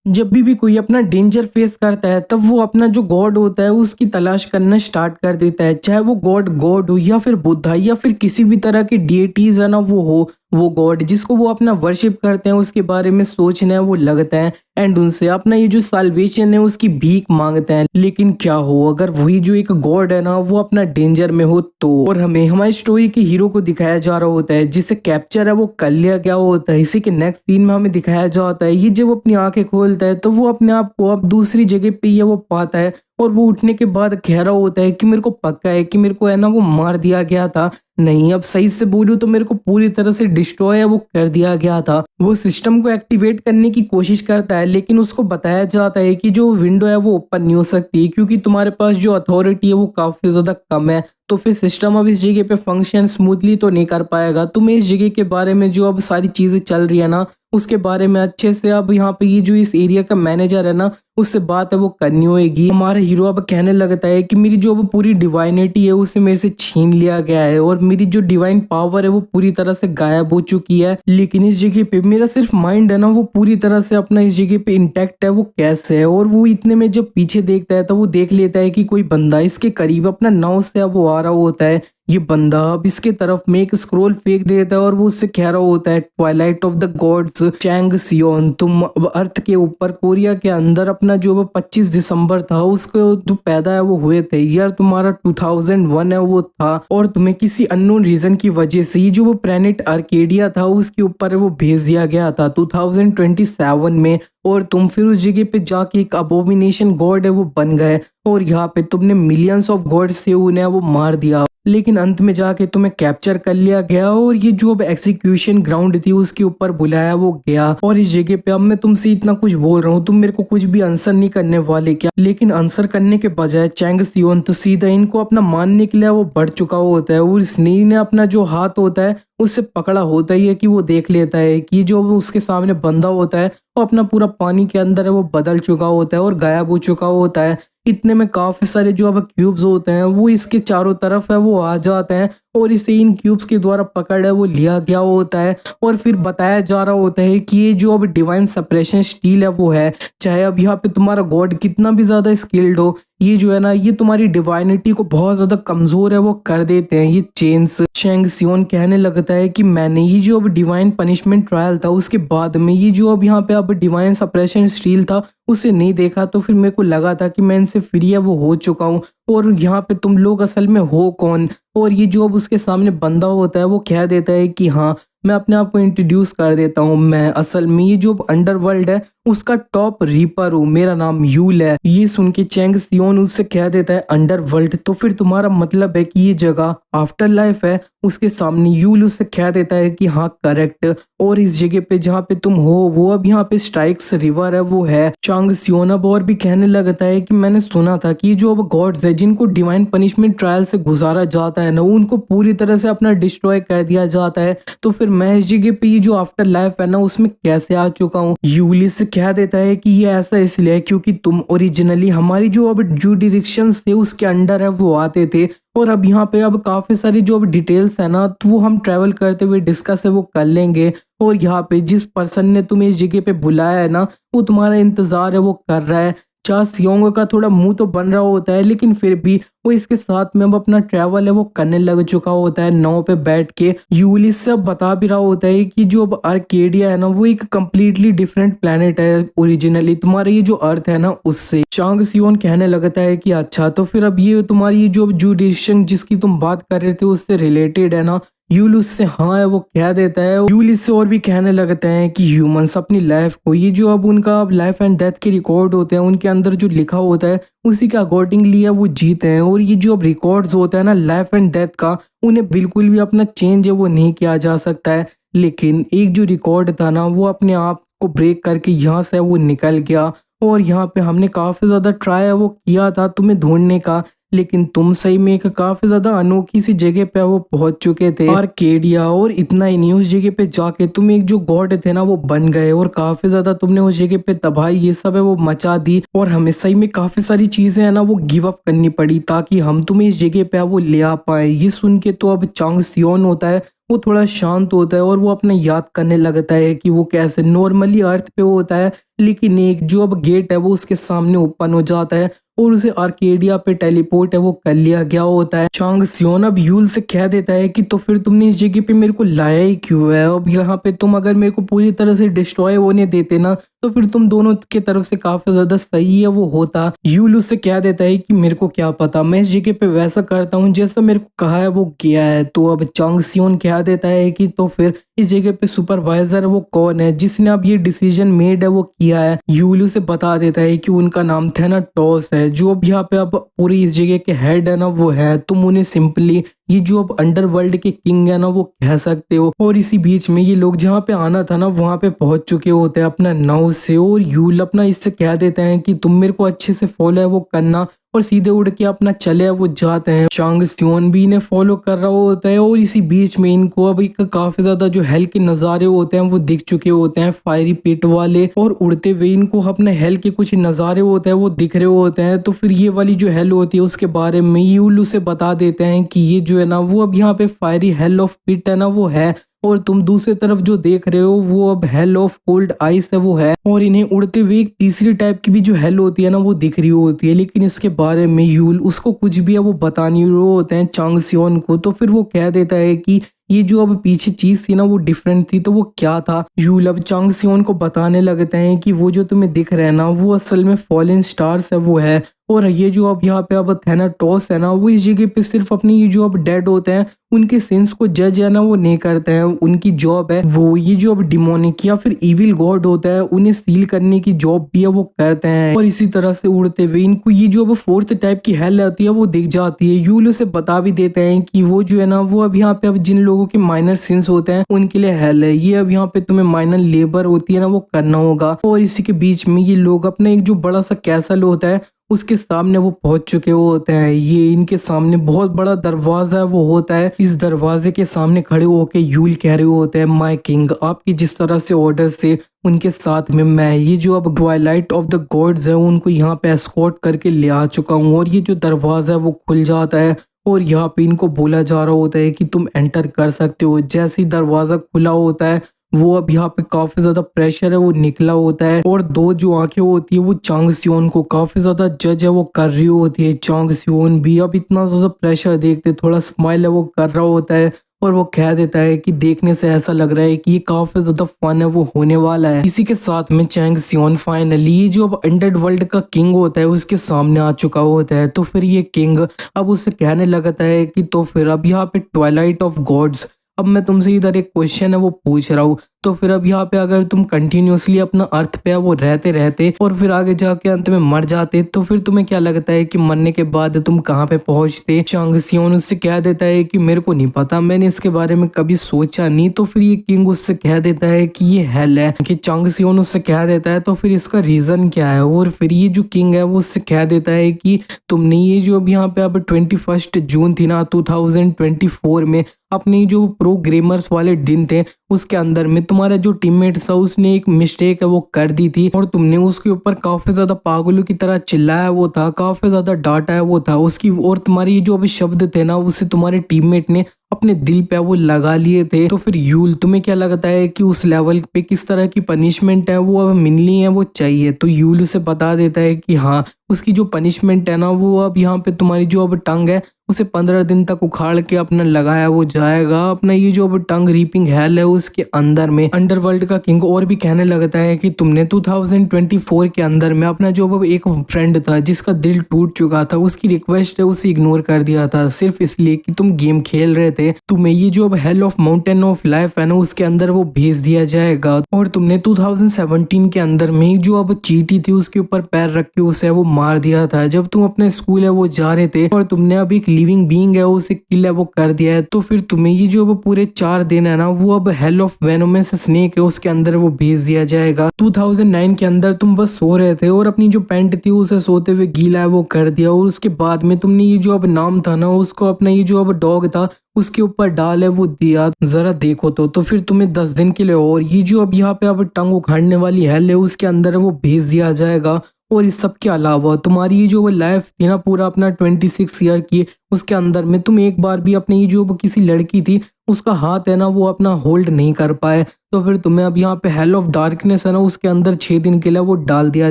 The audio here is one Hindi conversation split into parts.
जब भी कोई अपना डेंजर फेस करता है तब वो अपना जो गॉड होता है उसकी तलाश करना स्टार्ट कर देता है। चाहे वो गॉड गॉड हो या फिर बुद्धा या फिर किसी भी तरह की डीएटीज है ना वो हो, वो गॉड जिसको वो अपना वर्शिप करते हैं उसके बारे में सोचना है वो लगता है एंड उनसे अपना ये जो साल्वेशन है उसकी भीख मांगते हैं। लेकिन क्या हो अगर वही जो एक गॉड है ना वो अपना डेंजर में हो तो। और हमें हमारी स्टोरी के हीरो को दिखाया जा रहा होता है जिसे कैप्चर है वो कर लिया गया होता है। इसी के नेक्स्ट सीन में हमें दिखाया जाता है ये जब अपनी आंखें खोलता है तो वो अपने आप को अब दूसरी जगह पे ये वो पाता है। और वो उठने के बाद कह रहा होता है कि मेरे को पक्का है कि मेरे को है ना वो मार दिया गया था। नहीं, अब सही से बोलूं तो मेरे को पूरी तरह से डिस्ट्रॉय वो कर दिया गया था। वो सिस्टम को एक्टिवेट करने की कोशिश करता है लेकिन उसको बताया जाता है कि जो विंडो है वो ओपन नहीं हो सकती क्योंकि तुम्हारे पास जो अथॉरिटी है वो काफी ज्यादा कम है। तो फिर सिस्टम अब इस जगह पे फंक्शन स्मूथली तो नहीं कर पाएगा। तुम्हें इस जगह के बारे में जो अब सारी चीजें चल रही है ना उसके बारे में अच्छे से अब यहाँ पे ये जो इस एरिया का मैनेजर है ना उससे बात है वो करनी होगी। हमारा हीरो अब कहने लगता है कि मेरी जो अब पूरी डिवाइनिटी है उसे मेरे से छीन लिया गया है और मेरी जो डिवाइन पावर है वो पूरी तरह से गायब हो चुकी है। लेकिन इस जगह पे मेरा सिर्फ माइंड है ना वो पूरी तरह से अपना इस जगह पे इंटैक्ट है। वो कैसे है? और वो इतने में जब पीछे देखता है तो वो देख लेता है कि कोई बंदा इसके करीब अपना नाव से अब वो आ रहा होता है। ये बंदा अब इसके तरफ में एक स्क्रोल फेंक देता है और वो उससे कह रहा होता है ट्वाइलाइट ऑफ द गॉड्स चैंग सियोन, तुम अब अर्थ के ऊपर कोरिया के अंदर अपना जो वो 25 दिसंबर था उसको जो पैदा है वो हुए थे। ईयर तुम्हारा 2001 है वो था और तुम्हें किसी अननोन रीजन की वजह से ये जो वो प्लेनेट आर्केडिया था उसके ऊपर वो भेज दिया गया था 2027 में। और तुम फिर उस जगह पे जाके एक अबोमिनेशन गॉड है वो बन गए और यहाँ पे तुमने मिलियंस ऑफ गॉड से उन्हें वो मार दिया। लेकिन अंत में जाके तुम्हें कैप्चर कर लिया गया और ये जो अब एक्सिक्यूशन ग्राउंड थी उसके ऊपर बुलाया वो गया। और इस जगह पे अब मैं तुमसे इतना कुछ बोल रहा हूँ तुम मेरे को कुछ भी आंसर नहीं करने वाले क्या? लेकिन आंसर करने के बजाय चैंग सियोन तो सीधा इनको अपना मानने के लिए वो बढ़ चुका होता है और स्नेही ने अपना जो हाथ होता है उससे पकड़ा होता ही है कि वो देख लेता है कि जो उसके सामने बंदा होता है वो अपना पूरा पानी के अंदर है वो बदल चुका होता है और गायब हो चुका होता है। इतने में काफी सारे जो अब क्यूब्स होते हैं वो इसके चारों तरफ है वो आ जाते हैं और इसे इन क्यूब्स के द्वारा पकड़ है वो लिया गया होता है। और फिर बताया जा रहा होता है कि ये जो अब डिवाइन सेपरेशन स्टील है वो है, चाहे अब यहाँ पे तुम्हारा गॉड कितना भी ज्यादा स्किल्ड हो ये जो है ना ये तुम्हारी डिवाइनिटी को बहुत ज्यादा कमजोर है वो कर देते हैं ये चेन्स। चैंग सियोन कहने लगता है कि मैंने ये जो अब डिवाइन पनिशमेंट ट्रायल था उसके बाद में ये जो अब यहाँ पे अब डिवाइन सप्रेशन स्टील था उसे नहीं देखा तो फिर मेरे को लगा था कि मैं इनसे फ्री है वो हो चुका हूँ। और यहाँ पे तुम लोग असल में हो कौन? और ये जो अब उसके सामने बंदा होता है वो कह देता है कि हाँ मैं अपने आप को इंट्रोड्यूस कर देता हूँ, मैं असल में ये जो अंडरवर्ल्ड है उसका टॉप रीपर हूँ, मेरा नाम यूल है। ये सुन के चैंग सियोन उससे कह देता है अंडरवर्ल्ड, तो फिर तुम्हारा मतलब है कि ये जगह आफ्टर लाइफ है? उसके सामने यूल उससे कह देता है कि हाँ करेक्ट, और इस जगह पे जहाँ पे तुम हो वो अब यहाँ पे स्ट्राइक्स रिवर है वो है। चांग सियोन अब और भी कहने लगता है कि मैंने सुना था कि जो अब गॉड्स है जिनको डिवाइन पनिशमेंट ट्रायल से गुजारा जाता है ना उनको पूरी तरह से अपना डिस्ट्रॉय कर दिया जाता है। तो फिर मैं इस जगह पे ये जो आफ्टर लाइफ है ना उसमें कैसे आ चुका हूँ? यूली से कह देता है कि ये ऐसा इसलिए है क्योंकि तुम ओरिजिनली हमारी जो अब जुडिरिक्शन थे उसके अंडर है वो आते थे। और अब यहाँ पे अब काफी सारी जो अब डिटेल्स है ना तो वो हम ट्रेवल करते हुए डिस्कस है वो कर लेंगे। और यहाँ पे जिस पर्सन ने तुम्हें इस जगह पे बुलाया है ना वो तुम्हारा इंतजार है वो कर रहा है। चा सियोंग का थोड़ा मुंह तो बन रहा होता है लेकिन फिर भी वो इसके साथ में अब अपना ट्रैवल है वो करने लग चुका होता है नाव पे बैठ के। यूलिस से अब बता भी रहा होता है कि जो अब आर्केडिया है ना वो एक कम्प्लीटली डिफरेंट प्लेनेट है ओरिजिनली तुम्हारा ये जो अर्थ है ना उससे। चांग सियोन कहने लगता है कि अच्छा तो फिर अब ये तुम्हारी ये जो जुडिशन जिसकी तुम बात कर रहे थे उससे रिलेटेड है ना? यूल उससे हाँ है वो कह देता है। यूल इससे और भी कहने लगते हैं कि ह्यूमंस अपनी लाइफ को ये जो अब उनका लाइफ एंड डेथ के रिकॉर्ड होते हैं उनके अंदर जो लिखा होता है उसी के अकॉर्डिंगली है वो जीते हैं। और ये जो अब रिकॉर्ड्स होता है ना लाइफ एंड डेथ का उन्हें बिल्कुल भी अपना चेंज है वो नहीं किया जा सकता है। लेकिन एक जो रिकॉर्ड था ना वो अपने आप को ब्रेक करके यहाँ से वो निकल गया। और यहाँ पे हमने काफी ज्यादा ट्राई है वो किया था तुम्हें ढूंढने का लेकिन तुम सही में एक काफी ज्यादा अनोखी सी जगह पे वो पहुंच चुके थे आर्केडिया। और इतना ही नहीं उस जगह पे जाके तुम एक जो गॉड थे ना वो बन गए और काफी ज्यादा तुमने उस जगह पे तबाही ये सब है वो मचा दी। और हमें सही में काफी सारी चीजें है ना वो गिव अप करनी पड़ी ताकि हम तुम्हें इस जगह पे वो ले आ पाए। ये सुन के तो अब चांग सियोन होता है वो थोड़ा शांत होता है और वो अपने याद करने लगता है कि वो कैसे नॉर्मली अर्थ पे होता है लेकिन एक जो अब गेट है वो उसके सामने ओपन हो जाता है और उसे आर्केडिया पे टेलीपोर्ट है वो कर लिया गया होता है। चांग सियोन अब यूल से कह देता है कि तो फिर तुमने इस जगह पे मेरे को लाया ही क्यों है? अब यहाँ पे तुम अगर मेरे को पूरी तरह से डिस्ट्रॉय होने देते ना तो फिर तुम दोनों की तरफ से काफी ज्यादा सही है वो होता। यूल उससे कह देता है कि मेरे को क्या पता, मैं इस जगह पे वैसा करता हूँ जैसा मेरे को कहा है वो किया है। तो अब चांग सियोन कह देता है कि तो फिर इस जगह पे सुपरवाइजर वो कौन है जिसने अब ये डिसीजन मेड है वो किया है। यूल उसे बता देता है कि उनका नाम थेनाटोस है, जो अब यहाँ पे अब पूरी इस जगह के हेड है ना वो है। तुम उन्हें सिंपली ये जो अब अंडरवर्ल्ड के किंग है ना वो कह सकते हो। और इसी बीच में ये लोग जहाँ पे आना था ना वहाँ पे पहुंच चुके होते हैं अपना नाव से, और यूल अपना इससे कह देते हैं कि तुम मेरे को अच्छे से फॉलो है वो करना, और सीधे उड़ के अपना चले वो जाते हैं। चांग सियोन भी इन्हें फॉलो कर रहा होता है और इसी बीच में इनको अब एक काफी ज्यादा जो हेल के नजारे होते हैं वो दिख चुके होते हैं, फायरी पिट वाले, और उड़ते हुए इनको अपने हेल के कुछ नजारे होते हैं वो दिख रहे होते हैं। तो फिर ये वाली जो हेल होती है उसके बारे में यूल उसे बता देते हैं कि ये जो है ना वो अब यहाँ पे फायरी हेल ऑफ पिट है ना वो है, और तुम दूसरी तरफ जो देख रहे हो वो अब हेल ऑफ कोल्ड आइस है वो है। और इन्हें उड़ते हुए एक तीसरी टाइप की भी जो हेल होती है ना वो दिख रही होती है, लेकिन इसके बारे में यूल उसको कुछ भी है वो बता नहीं रहे होते हैं चांग सियोन को। तो फिर वो कह देता है कि ये जो अब पीछे चीज थी ना वो डिफरेंट थी, तो वो क्या था? यूल अब चांग सियोन को बताने लगते हैं कि वो जो तुम्हें दिख रहा है ना वो असल में फॉलन स्टार्स है वो है, और ये जो अब यहाँ पे अब थेनाटोस है ना वो इस जगह पे सिर्फ अपने ये जो अब डेड होते हैं उनके सिंस को जज है ना वो नहीं करते हैं। उनकी जॉब है वो ये जो अब डिमोनिक या फिर इविल गॉड होता है उन्हें सील करने की जॉब भी है वो करते हैं। और इसी तरह से उड़ते हुए इनको ये जो अब फोर्थ टाइप की हेल होती है वो दिख जाती है। यूल उसे बता भी देते हैं कि वो जो है ना वो अब यहाँ पे अब जिन लोगों के माइनर सिंस होते हैं उनके लिए हेल है, ये अब यहाँ पे तुम्हें माइनर लेबर होती है ना वो करना होगा। और इसी के बीच में ये लोग अपना एक जो बड़ा सा कैसल होता है उसके सामने वो पहुंच चुके होते हैं। ये इनके सामने बहुत बड़ा दरवाजा वो होता है, इस दरवाजे के सामने खड़े होके यूल कह रहे होते हैं माय किंग, आपकी जिस तरह से ऑर्डर से उनके साथ में मैं ये जो अब ट्वाइलाइट ऑफ द गॉड्स है उनको यहाँ पे एस्कॉर्ट करके ले आ चुका हूँ। और ये जो दरवाजा है वो खुल जाता है और यहाँ पे इनको बोला जा रहा होता है कि तुम एंटर कर सकते हो। जैसे ही दरवाजा खुला होता है वो अब यहाँ पे काफी ज्यादा प्रेशर है वो निकला होता है, और दो जो आंखें होती है वो चांग सियोन को काफी ज्यादा जज है वो कर रही होती है। चांग सियोन भी अब इतना ज्यादा प्रेशर देखते थोड़ा स्माइल है वो कर रहा होता है, और वो कह देता है कि देखने से ऐसा लग रहा है कि ये काफी ज्यादा फन है वो होने वाला है। इसी के साथ में चांग सियोन फाइनली ये जो अब अंडर वर्ल्ड का किंग होता है उसके सामने आ चुका होता है। तो फिर ये किंग अब उससे कहने लगता है कि तो फिर अब यहाँ पे ट्वाइलाइट ऑफ गॉड्स, अब मैं तुमसे इधर एक क्वेश्चन है वो पूछ रहा हूँ, तो फिर अब यहाँ पे अगर तुम कंटिन्यूअसली अपना अर्थ पे वो रहते रहते और फिर आगे जाके अंत में मर जाते तो फिर तुम्हें क्या लगता है कि मरने के बाद तुम कहाँ पे पहुंचते? चांग सियोन उससे कह देता है कि मेरे को नहीं पता, मैंने इसके बारे में कभी सोचा नहीं। तो फिर ये किंग उससे कह देता है कि ये हेल है। कि चांग सियोन उससे कह देता है तो फिर इसका रीजन क्या है? और फिर ये जो किंग है वो उससे कह देता है कि तुमने ये जो अब यहाँ पे अब 21 जून थी ना 2024 में अपने जो प्रोग्रामर्स वाले दिन थे उसके अंदर में तुम्हारा जो टीममेट था उसने एक मिस्टेक है वो कर दी थी, और तुमने उसके ऊपर काफी ज्यादा पागलों की तरह चिल्लाया वो था, काफी ज्यादा डांटा है वो था उसकी, और तुम्हारे ये जो अभी शब्द थे ना उसे तुम्हारे टीममेट ने अपने दिल पे वो लगा लिए थे। तो फिर यूल तुम्हें क्या लगता है कि उस लेवल पे किस तरह की पनिशमेंट है वो अब मिलनी है वो चाहिए? तो यूल उसे बता देता है कि हाँ उसकी जो पनिशमेंट है ना वो अब यहाँ पे तुम्हारी जो अब टंग है उसे 15 दिन तक उखाड़ के अपना लगाया वो जाएगा अपना ये जो अब टंग रीपिंग हेल है उसके अंदर में। अंडरवर्ल्ड का किंग और भी कहने लगता है कि तुमने 2024 के अंदर में अपना जो अब एक फ्रेंड था जिसका दिल टूट चुका था उसकी रिक्वेस्ट है उसे इग्नोर कर दिया था सिर्फ इसलिए कि तुम गेम खेल रहे थे। तुम्हें ये जो अब hell of mountain of life है ना उसके अंदर वो भेज दिया जाएगा, और तुमने 2017 के अंदर में जो अब चीटी थी उसके ऊपर पैर रख के उसे वो मार दिया था जब तुम अपने स्कूल है वो जा रहे थे, और तुमने अब एक लिविंग बीइंग है उसे किल है वो कर दिया है। तो फिर तुम्हें ये जो अब पूरे 4 दिन है ना वो अब हेल ऑफ वेनोमस स्नेक है उसके अंदर वो भेज दिया जाएगा। 2009 के अंदर तुम बस सो रहे थे और अपनी जो पैंट थी उसे सोते हुए गीला है वो कर दिया, और उसके बाद में तुमने ये जो अब नाम था ना उसको अपना ये जो अब डॉग था उसके ऊपर डाल है वो दिया, जरा देखो तो फिर तुम्हें 10 दिन के लिए और ये जो अब यहाँ पे अब टंग उखाड़ने वाली हेल है उसके अंदर वो भेज दिया जाएगा। और इस सब के अलावा तुम्हारी ये जो लाइफ थी ना पूरा अपना 26 ईयर की, उसके अंदर में तुम एक बार भी अपने ये जो किसी लड़की थी उसका हाथ है ना वो अपना होल्ड नहीं कर पाए, तो फिर तुम्हें अब यहाँ पे हेल ऑफ डार्कनेस है ना उसके अंदर 6 दिन के लिए वो डाल दिया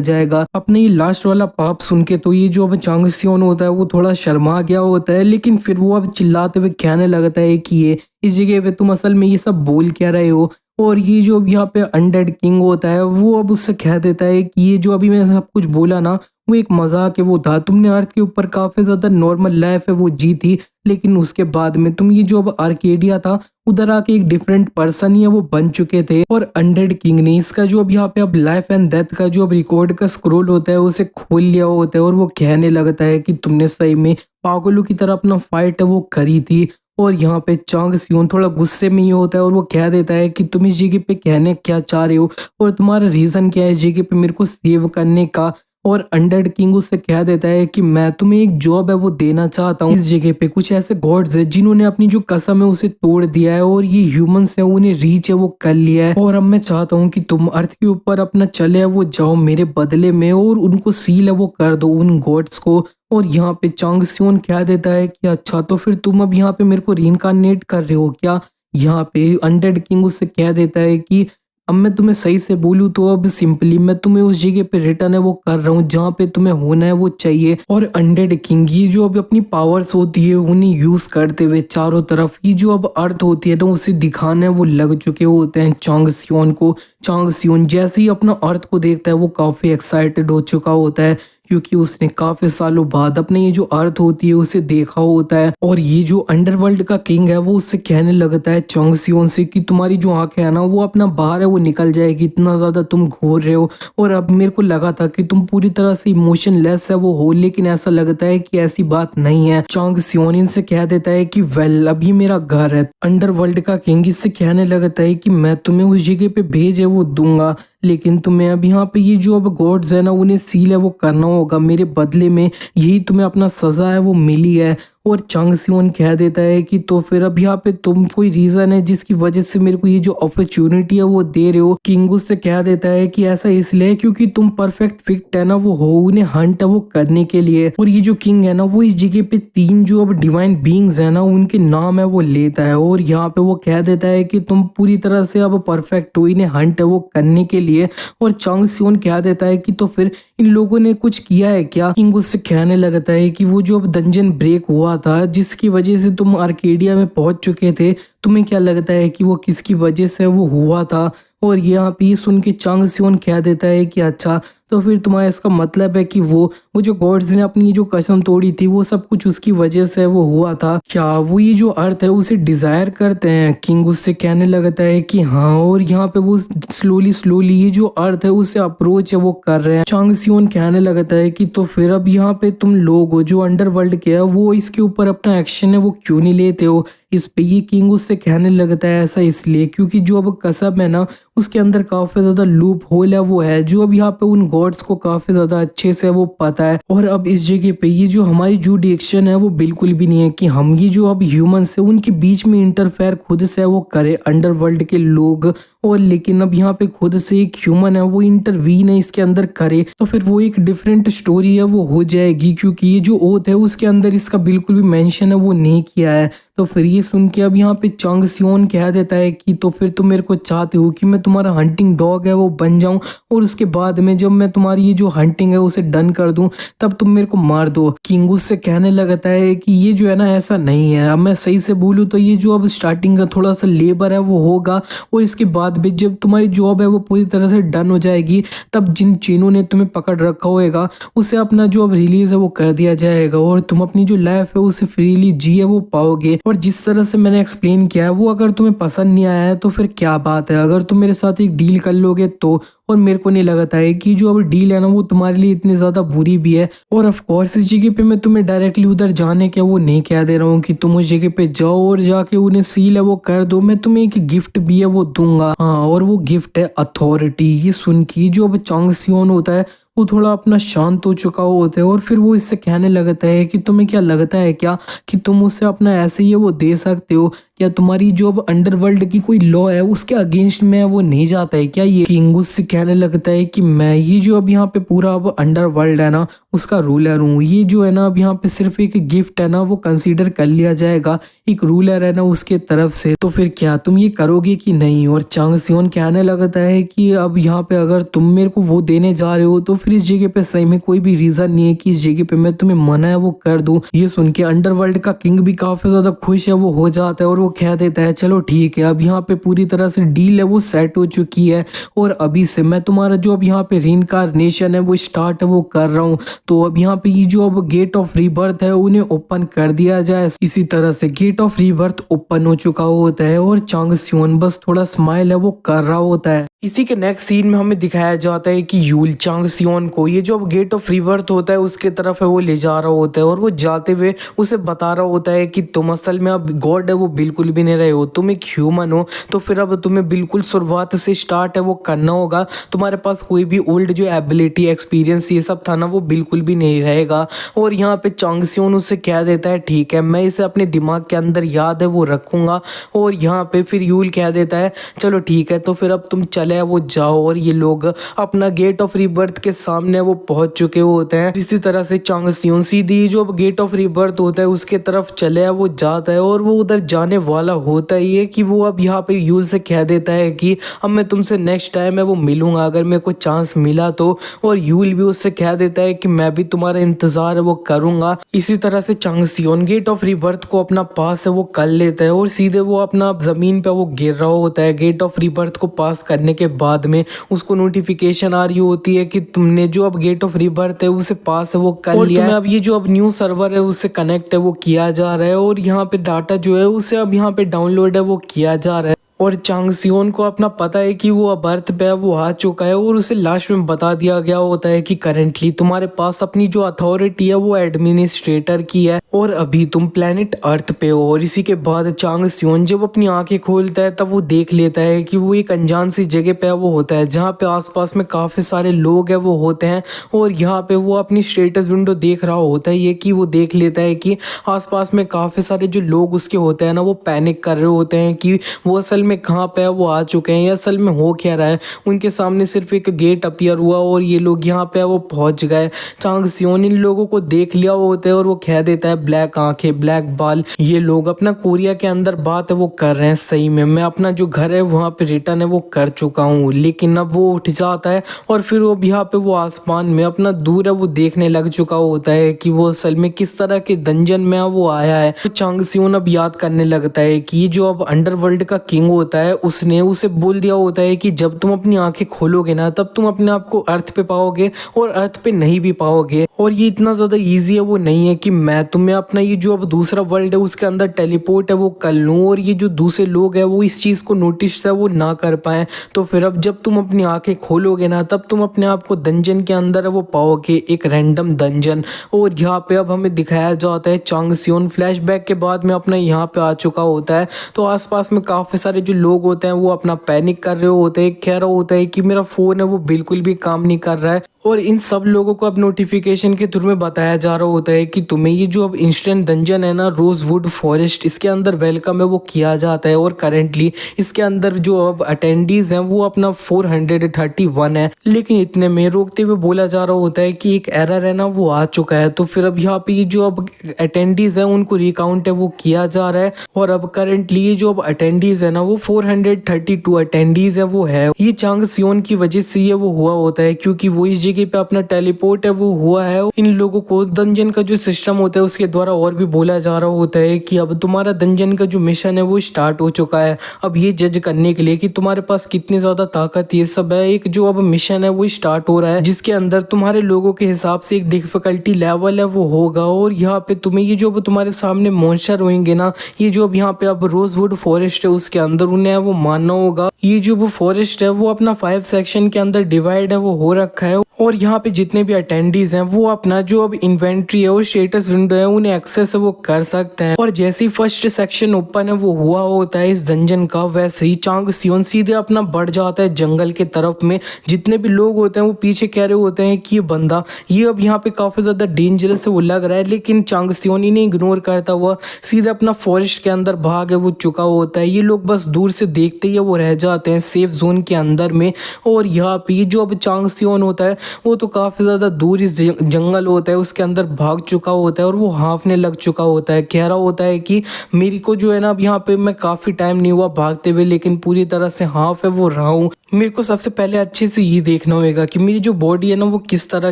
जाएगा। अपने ये लास्ट वाला पाप सुन के तो ये जो अब चांग सियोन होता है वो थोड़ा शर्मा गया होता है, लेकिन फिर वो अब चिल्लाते हुए कहने लगता है कि ये इस जगह पे तुम असल में ये सब बोल क्या रहे हो। और ये जो अब यहाँ पे अनडेड किंग होता है वो अब उससे कह देता है कि ये जो अभी मैं सब कुछ बोला ना वो एक मजाक है, वो था तुमने अर्थ के ऊपर काफी ज्यादा नॉर्मल लाइफ है वो जी थी, लेकिन उसके बाद में तुम ये जो अब आर्केडिया था उधर आके एक डिफरेंट पर्सन ही है वो बन चुके थे। और अनडेड किंग ने इसका जो अब यहाँ पे अब लाइफ एंड डेथ का जो अब रिकॉर्ड का स्क्रोल होता है उसे खोल लिया होता है, और वो कहने लगता है कि तुमने सही में पागलों की तरह अपना फाइट है वो करी थी। और यहाँ पे चांग सियोन थोड़ा गुस्से में ही होता है और वो कह देता है कि तुम इस जगह पे कहने क्या चाह रहे हो और तुम्हारा रीजन क्या है इस जगह पे मेरे को सेव करने का। और अनडेड किंग उससे कह देता है कि मैं तुम्हें एक जॉब है वो देना चाहता हूँ। इस जगह पे कुछ ऐसे गॉड्स है जिन्होंने अपनी जो कसम है उसे तोड़ दिया है और ये ह्यूमंस है उन्हें रीच है वो कर लिया है, और अब मैं चाहता हूँ कि तुम अर्थ के ऊपर अपना चले वो जाओ मेरे बदले में और उनको सील है वो कर दो उन गॉड्स को। और यहाँ पे चांग सियोन कह देता है कि अच्छा तो फिर तुम अब यहाँ पे मेरे को रीइंकार्नेट कर रहे हो क्या। यहाँ पे अनडेड किंग उससे कह देता है कि अब मैं तुम्हें सही से बोलूँ तो अब सिंपली मैं तुम्हें उस जगह पे रिटर्न है वो कर रहा हूँ जहाँ पे तुम्हें होना है वो चाहिए। और अनडेड किंग ये जो अब अपनी पावर्स होती है उन्हें यूज करते हुए चारों तरफ ये जो अब अर्थ होती है ना उसे दिखाने वो लग चुके होते हैं चांग सियोन को। चांग सियोन जैसे ही अपना अर्थ को देखता है वो काफी एक्साइटेड हो चुका होता है, क्योंकि उसने काफी सालों बाद अपने ये जो अर्थ होती है उसे देखा होता है। और ये जो अंडरवर्ल्ड का किंग है वो उससे कहने लगता है चांग सियोन से कि तुम्हारी जो आंखें है ना वो अपना बाहर है वो निकल जाएगी, इतना ज्यादा तुम घूर रहे हो। और अब मेरे को लगा था कि तुम पूरी तरह से इमोशनलेस है वो हो, लेकिन ऐसा लगता है कि ऐसी बात नहीं है। चांग सियोन इनसे कह देता है कि वेल अब ये मेरा घर है। अंडरवर्ल्ड का किंग इससे कहने लगता है कि मैं तुम्हें उस जगह पे भेज है वो दूंगा, लेकिन तुम्हें अब यहाँ पे ये जो अब गॉड्स है ना उन्हें सील है वो करना होगा मेरे बदले में, यही तुम्हें अपना सजा है वो मिली है। और चांग सियोन कह देता है कि तो फिर अब यहाँ पे तुम कोई रीजन है जिसकी वजह से मेरे को ये जो अपॉर्चुनिटी है वो दे रहे हो। किंग उससे कह देता है कि ऐसा इसलिए क्योंकि तुम परफेक्ट फिट है ना वो हो उन्हें हंट है वो करने के लिए। और ये जो किंग है ना वो इस जगह पे 3 जो अब डिवाइन बींग्स है ना उनके नाम है वो लेता है, और यहाँ पे वो कह देता है कि तुम पूरी तरह से अब परफेक्ट हो इन्हें हंट है वो करने के लिए। और चांग सियोन कह देता है कि तो फिर इन लोगों ने कुछ किया है क्या। किंग उससे कहने लगता है कि वो जो अब डंजन ब्रेक हुआ था जिसकी वजह से तुम आर्केडिया में पहुंच चुके थे, तुम्हें क्या लगता है कि वो किसकी वजह से वो हुआ था। और यहाँ पे सुन के चांग सियोन कह देता है कि अच्छा तो फिर तुम्हारा इसका मतलब है कि वो जो गॉड्स ने अपनी जो कसम तोड़ी थी वो सब कुछ उसकी वजह से वो हुआ था क्या, वो ये जो अर्थ है उसे डिजायर करते हैं। किंग उससे कहने लगता है कि हाँ, और यहाँ पे वो स्लोली ये जो अर्थ है उसे अप्रोच है वो कर रहे हैं। चांग सियोन कहने लगता है कि तो फिर अब यहाँ पे तुम लोग हो जो अंडरवर्ल्ड के है वो इसके ऊपर अपना एक्शन है वो क्यों नहीं लेते हो इस पे। ये किंग उससे कहने लगता है ऐसा इसलिए क्योंकि जो अब कसम है ना उसके अंदर काफी ज्यादा लूप होल है वो है जो अब यहाँ पे उन गॉड्स को काफी ज्यादा अच्छे से वो पता है। और अब इस जगह पे ये जो हमारी जुडिक्शन है वो बिल्कुल भी नहीं है कि हम ये जो अब ह्यूमंस है उनके बीच में इंटरफेयर खुद से वो करे अंडरवर्ल्ड के लोग, और लेकिन अब यहाँ पे खुद से एक ह्यूमन है वो इंटरवीन है इसके अंदर करे तो फिर वो एक डिफरेंट स्टोरी है वो हो जाएगी, क्योंकि ये जो ओथ है उसके अंदर इसका बिल्कुल भी मेंशन है वो नहीं किया है। तो फिर ये सुन के अब यहाँ पे चांग सियोन कह देता है कि तो फिर तुम मेरे को चाहते हो कि मैं तुम्हारा हंटिंग डॉग है वो बन जाऊं, और उसके बाद में जब मैं तुम्हारी ये जो हंटिंग है उसे डन कर दूं तब तुम मेरे को मार दो। किंग उससे कहने लगता है कि ये जो है ना ऐसा नहीं है, अब मैं सही से बोलूँ तो ये जो अब स्टार्टिंग का थोड़ा सा लेबर है वो होगा, और इसके बाद भी जब तुम्हारी जॉब है वो पूरी तरह से डन हो जाएगी तब जिन चीनों ने तुम्हें पकड़ रखा होगा उसे अपना जो अब रिलीज है वो कर दिया जाएगा, और तुम अपनी जो लाइफ है उसे फ्रीली जिए वो पाओगे। और जिस तरह से मैंने एक्सप्लेन किया है वो अगर तुम्हें पसंद नहीं आया है तो फिर क्या बात है, अगर तुम मेरे साथ एक डील कर लोगे तो। और मेरे को नहीं लगता है कि जो अब डील है ना वो तुम्हारे लिए इतनी ज्यादा बुरी भी है। और ऑफ कोर्स इस जगह पे मैं तुम्हें डायरेक्टली उधर जाने के वो नहीं कह दे रहा हूँ कि तुम उस जगह पे जाओ और जाके उन्हें सील है वो कर दो, मैं तुम्हें एक गिफ्ट भी है वो दूंगा। हाँ, और वो गिफ्ट है अथॉरिटी। ये सुन की जो अब चांग सियोन होता है वो थोड़ा अपना शांत हो चुका होता है और फिर वो इससे कहने लगता है कि तुम्हें क्या लगता है क्या कि तुम उसे अपना ऐसे ही वो दे सकते हो? क्या तुम्हारी जो अब अंडरवर्ल्ड की कोई लॉ है उसके अगेंस्ट में वो नहीं जाता है क्या? ये किंग उससे कहने लगता है कि मैं ये जो अब यहाँ पे पूरा अब अंडरवर्ल्ड है ना उसका रूलर हूँ। ये जो है ना अब यहाँ पे सिर्फ एक गिफ्ट है ना, वो कंसीडर कर लिया जाएगा एक रूलर है ना उसके तरफ से। तो फिर क्या तुम ये करोगे कि नहीं? और चांग सियोन कहने लगता है कि अब यहाँ पे अगर तुम मेरे को वो देने जा रहे हो तो फिर इस जगह पे सही में कोई भी रीजन नहीं है कि इस जगह पे मैं तुम्हें मना है वो कर दूं। ये सुन के अंडरवर्ल्ड का किंग भी काफी ज्यादा खुश है, वो हो जाता है और वो कह देता है चलो ठीक है, अब यहाँ पे पूरी तरह से डील है वो सेट हो चुकी है और अभी से मैं तुम्हारा जो अब यहाँ पे रीइंकार्नेशन है वो स्टार्ट है वो कर रहा हूँ। तो अब यहाँ पे ये जो अब गेट ऑफ रीबर्थ है उन्हें ओपन कर दिया जाए। इसी तरह से गेट ऑफ रीबर्थ ओपन हो चुका होता है और चांग सियोन बस थोड़ा स्माइल है वो कर रहा होता है। इसी के नेक्स्ट सीन में हमें दिखाया जाता है कि यूल चांग सियोन को ये जो अब गेट ऑफ रीबर्थ होता है उसके तरफ है वो ले जा रहा होता है और वो जाते हुए उसे बता रहा होता है कि तुम असल में अब गॉड है वो बिल्कुल भी नहीं रहे हो, तुम एक ह्यूमन हो। तो फिर अब तुम्हें बिल्कुल शुरुआत से स्टार्ट है वो करना होगा। तुम्हारे पास कोई भी ओल्ड जो एबिलिटी एक्सपीरियंस ये सब था ना वो बिल्कुल भी नहीं रहेगा। और यहाँ पे चांग सियोन उससे कह देता है ठीक है, मैं इसे अपने दिमाग के अंदर याद है वो रखूंगा। और यहाँ पे फिर यूल कह देता है चलो ठीक है, तो फिर अब तुम चले वो जाओ। और ये लोग अपना गेट ऑफ रीबर्थ के सामने वो पहुंच चुके होते हैं। इसी तरह से चांग सियोन सीधी जो अब गेट ऑफ रीबर्थ होता है उसके तरफ चले वो जाता है और वो उधर जाने वाला होता है ये कि वो अब यहाँ पे यूल से कह देता है कि अब मैं तुमसे नेक्स्ट टाइम है वो मिलूंगा अगर मेरे को चांस मिला तो। और यूल भी उससे कह देता है कि मैं भी तुम्हारा इंतजार है वो करूंगा। इसी तरह से चांग सियोन गेट ऑफ रीबर्थ को अपना पास है वो कर लेता है और सीधे वो अपना जमीन पे वो गिर रहा होता है। गेट ऑफ रीबर्थ को पास करने के बाद में उसको नोटिफिकेशन आ रही होती है कि तुमने जो अब गेट ऑफ रीबर्थ है उसे पास है वो कर लिया है। अब ये जो अब न्यू सर्वर है उससे कनेक्ट है वो किया जा रहा है और यहाँ पे डाटा जो है उसे अब यहाँ पे डाउनलोड है वो किया जा रहा है। और चांग सियोन को अपना पता है कि वो अब अर्थ पे वो आ चुका है और उसे लास्ट में बता दिया गया होता है कि करेंटली तुम्हारे पास अपनी जो अथॉरिटी है वो एडमिनिस्ट्रेटर की है और अभी तुम प्लेनेट अर्थ पे हो। और इसी के बाद चांग सियोन जब अपनी आंखें खोलता है तब वो देख लेता है कि वो एक अनजान सी जगह पे वो होता है जहाँ पे आसपास में काफी सारे लोग है वो होते हैं। और यहाँ पे वो अपनी स्टेटस विंडो देख रहा होता है ये कि वो देख लेता है कि आसपास में काफी सारे जो लोग उसके होते हैं ना वो पैनिक कर रहे होते हैं कि वो असल में कहाँ पे वो आ चुके हैं या असल में हो क्या रहा है। उनके सामने सिर्फ एक गेट अपीयर हुआ और ये लोग यहाँ पे वो पहुंच गए। चांग सियोन इन लोगों को देख लिया होता है और वो कह देता है ब्लैक आंखें ब्लैक बाल, ये लोग अपना कोरिया के अंदर बात है वो कर रहे हैं। सही में मैं अपना जो घर है वहाँ पे रिटर्न है वो कर चुका हूँ। लेकिन अब वो उठ जाता है और फिर वो यहाँ पे वो आसमान में अपना दूर है वो देखने लग चुका होता है कि वो असल में किस तरह के दंजन में वो आया है। तो चांग सियोन अब याद करने लगता है कि ये जो अब अंडरवर्ल्ड का किंग होता है उसने उसे बोल दिया होता है कि जब तुम अपनी आंखें खोलोगे ना तब तुम अपने आप को अर्थ पे पाओगे और अर्थ पे नहीं भी पाओगे। और ये इतना ज्यादा इजी है वो नहीं है कि मैं तुम्हें अपना ये जो अब दूसरा वर्ल्ड है उसके अंदर टेलीपोर्ट है वो कर लूँ और ये जो दूसरे लोग है वो इस चीज को नोटिस है वो ना कर पाए। तो फिर अब जब तुम अपनी आंखें खोलोगे ना तब तुम अपने आप को दंजन के अंदर है वो पाओगे, एक रैंडम दंजन। और यहाँ पे अब हमें दिखाया जाता है चांग सियोन फ्लैशबैक के बाद में अपना यहाँ पे आ चुका होता है। तो आसपास में काफी सारे जो लोग होते हैं वो अपना पैनिक कर रहे होते हैं, कह रहा होता है कि मेरा फोन है वो बिल्कुल भी काम नहीं कर रहा है। और इन सब लोगों को अब नोटिफिकेशन के थ्रू में बताया जा रहा होता है कि तुम्हें ये जो अब इंस्टेंट डंजन है ना रोजवुड फॉरेस्ट इसके अंदर वेलकम है वो किया जाता है। और करेंटली इसके अंदर जो अब अटेंडीज हैं वो अपना 431 है। लेकिन इतने में रोकते हुए बोला जा रहा होता है कि एक एरर है ना वो आ चुका है। तो फिर अब यहाँ पे ये जो अब अटेंडीज है उनको रिकाउंट है वो किया जा रहा है। और अब करेंटली ये जो अब अटेंडीज है ना वो 432 अटेंडीज है वो है। ये चांग सियोन की वजह से ये वो हुआ होता है क्योंकि वो इस जगह पे अपना टेलीपोर्ट है वो हुआ है। इन लोगों को दंजन का जो सिस्टम होता है उसके द्वारा और भी बोला जा रहा होता है कि अब तुम्हारा दंजन का जो मिशन है वो स्टार्ट हो चुका है। अब ये जज करने के लिए कि तुम्हारे पास कितनी ज्यादा ताकत ये सब है, एक जो अब मिशन है वो स्टार्ट हो रहा है जिसके अंदर तुम्हारे लोगों के हिसाब से एक डिफिकल्टी लेवल है वो होगा। और यहाँ पे तुम्हें ये जो अब तुम्हारे सामने मॉन्स्टर होंगे ना, ये जो अब यहाँ पे अब रोजवुड फॉरेस्ट है उसके अंदर उन्हें वो मानना होगा। ये जो वो फॉरेस्ट है वो अपना 5 सेक्शन के अंदर डिवाइड है वो हो रखा है और यहाँ पे जितने भी अटेंडीज हैं वो अपना जो अब इन्वेंट्री है और स्टेटस विंडो है उन्हें एक्सेस है वो कर सकते हैं। और जैसे ही फर्स्ट सेक्शन ओपन है वो हुआ होता है इस डंजन का, वैसे ही चांग सियोन सीधे अपना बढ़ जाता है जंगल के तरफ में। जितने भी लोग होते हैं वो पीछे कह रहे होते हैं कि ये बंदा ये अब यहाँ पे काफी ज्यादा डेंजरस है वो लग रहा है, लेकिन चांग सियोन इन्हें इग्नोर करता हुआ सीधे अपना फॉरेस्ट के अंदर भाग है वो चुका होता है। ये लोग बस दूर से देखते ही वो रह जाते हैं सेफ जोन के अंदर में। और यहाँ पे जो अब चांग सियोन होता है वो तो काफ़ी ज़्यादा दूर इस जंगल होता है उसके अंदर भाग चुका होता है और वो हाँफने लग चुका होता है। कह रहा होता है कि मेरे को जो है ना अब यहाँ पे मैं काफ़ी टाइम नहीं हुआ भागते हुए, लेकिन पूरी तरह से हाँफ है वो रहा हूँ। मेरे को सबसे पहले अच्छे से ये देखना होगा कि मेरी जो बॉडी है ना वो किस तरह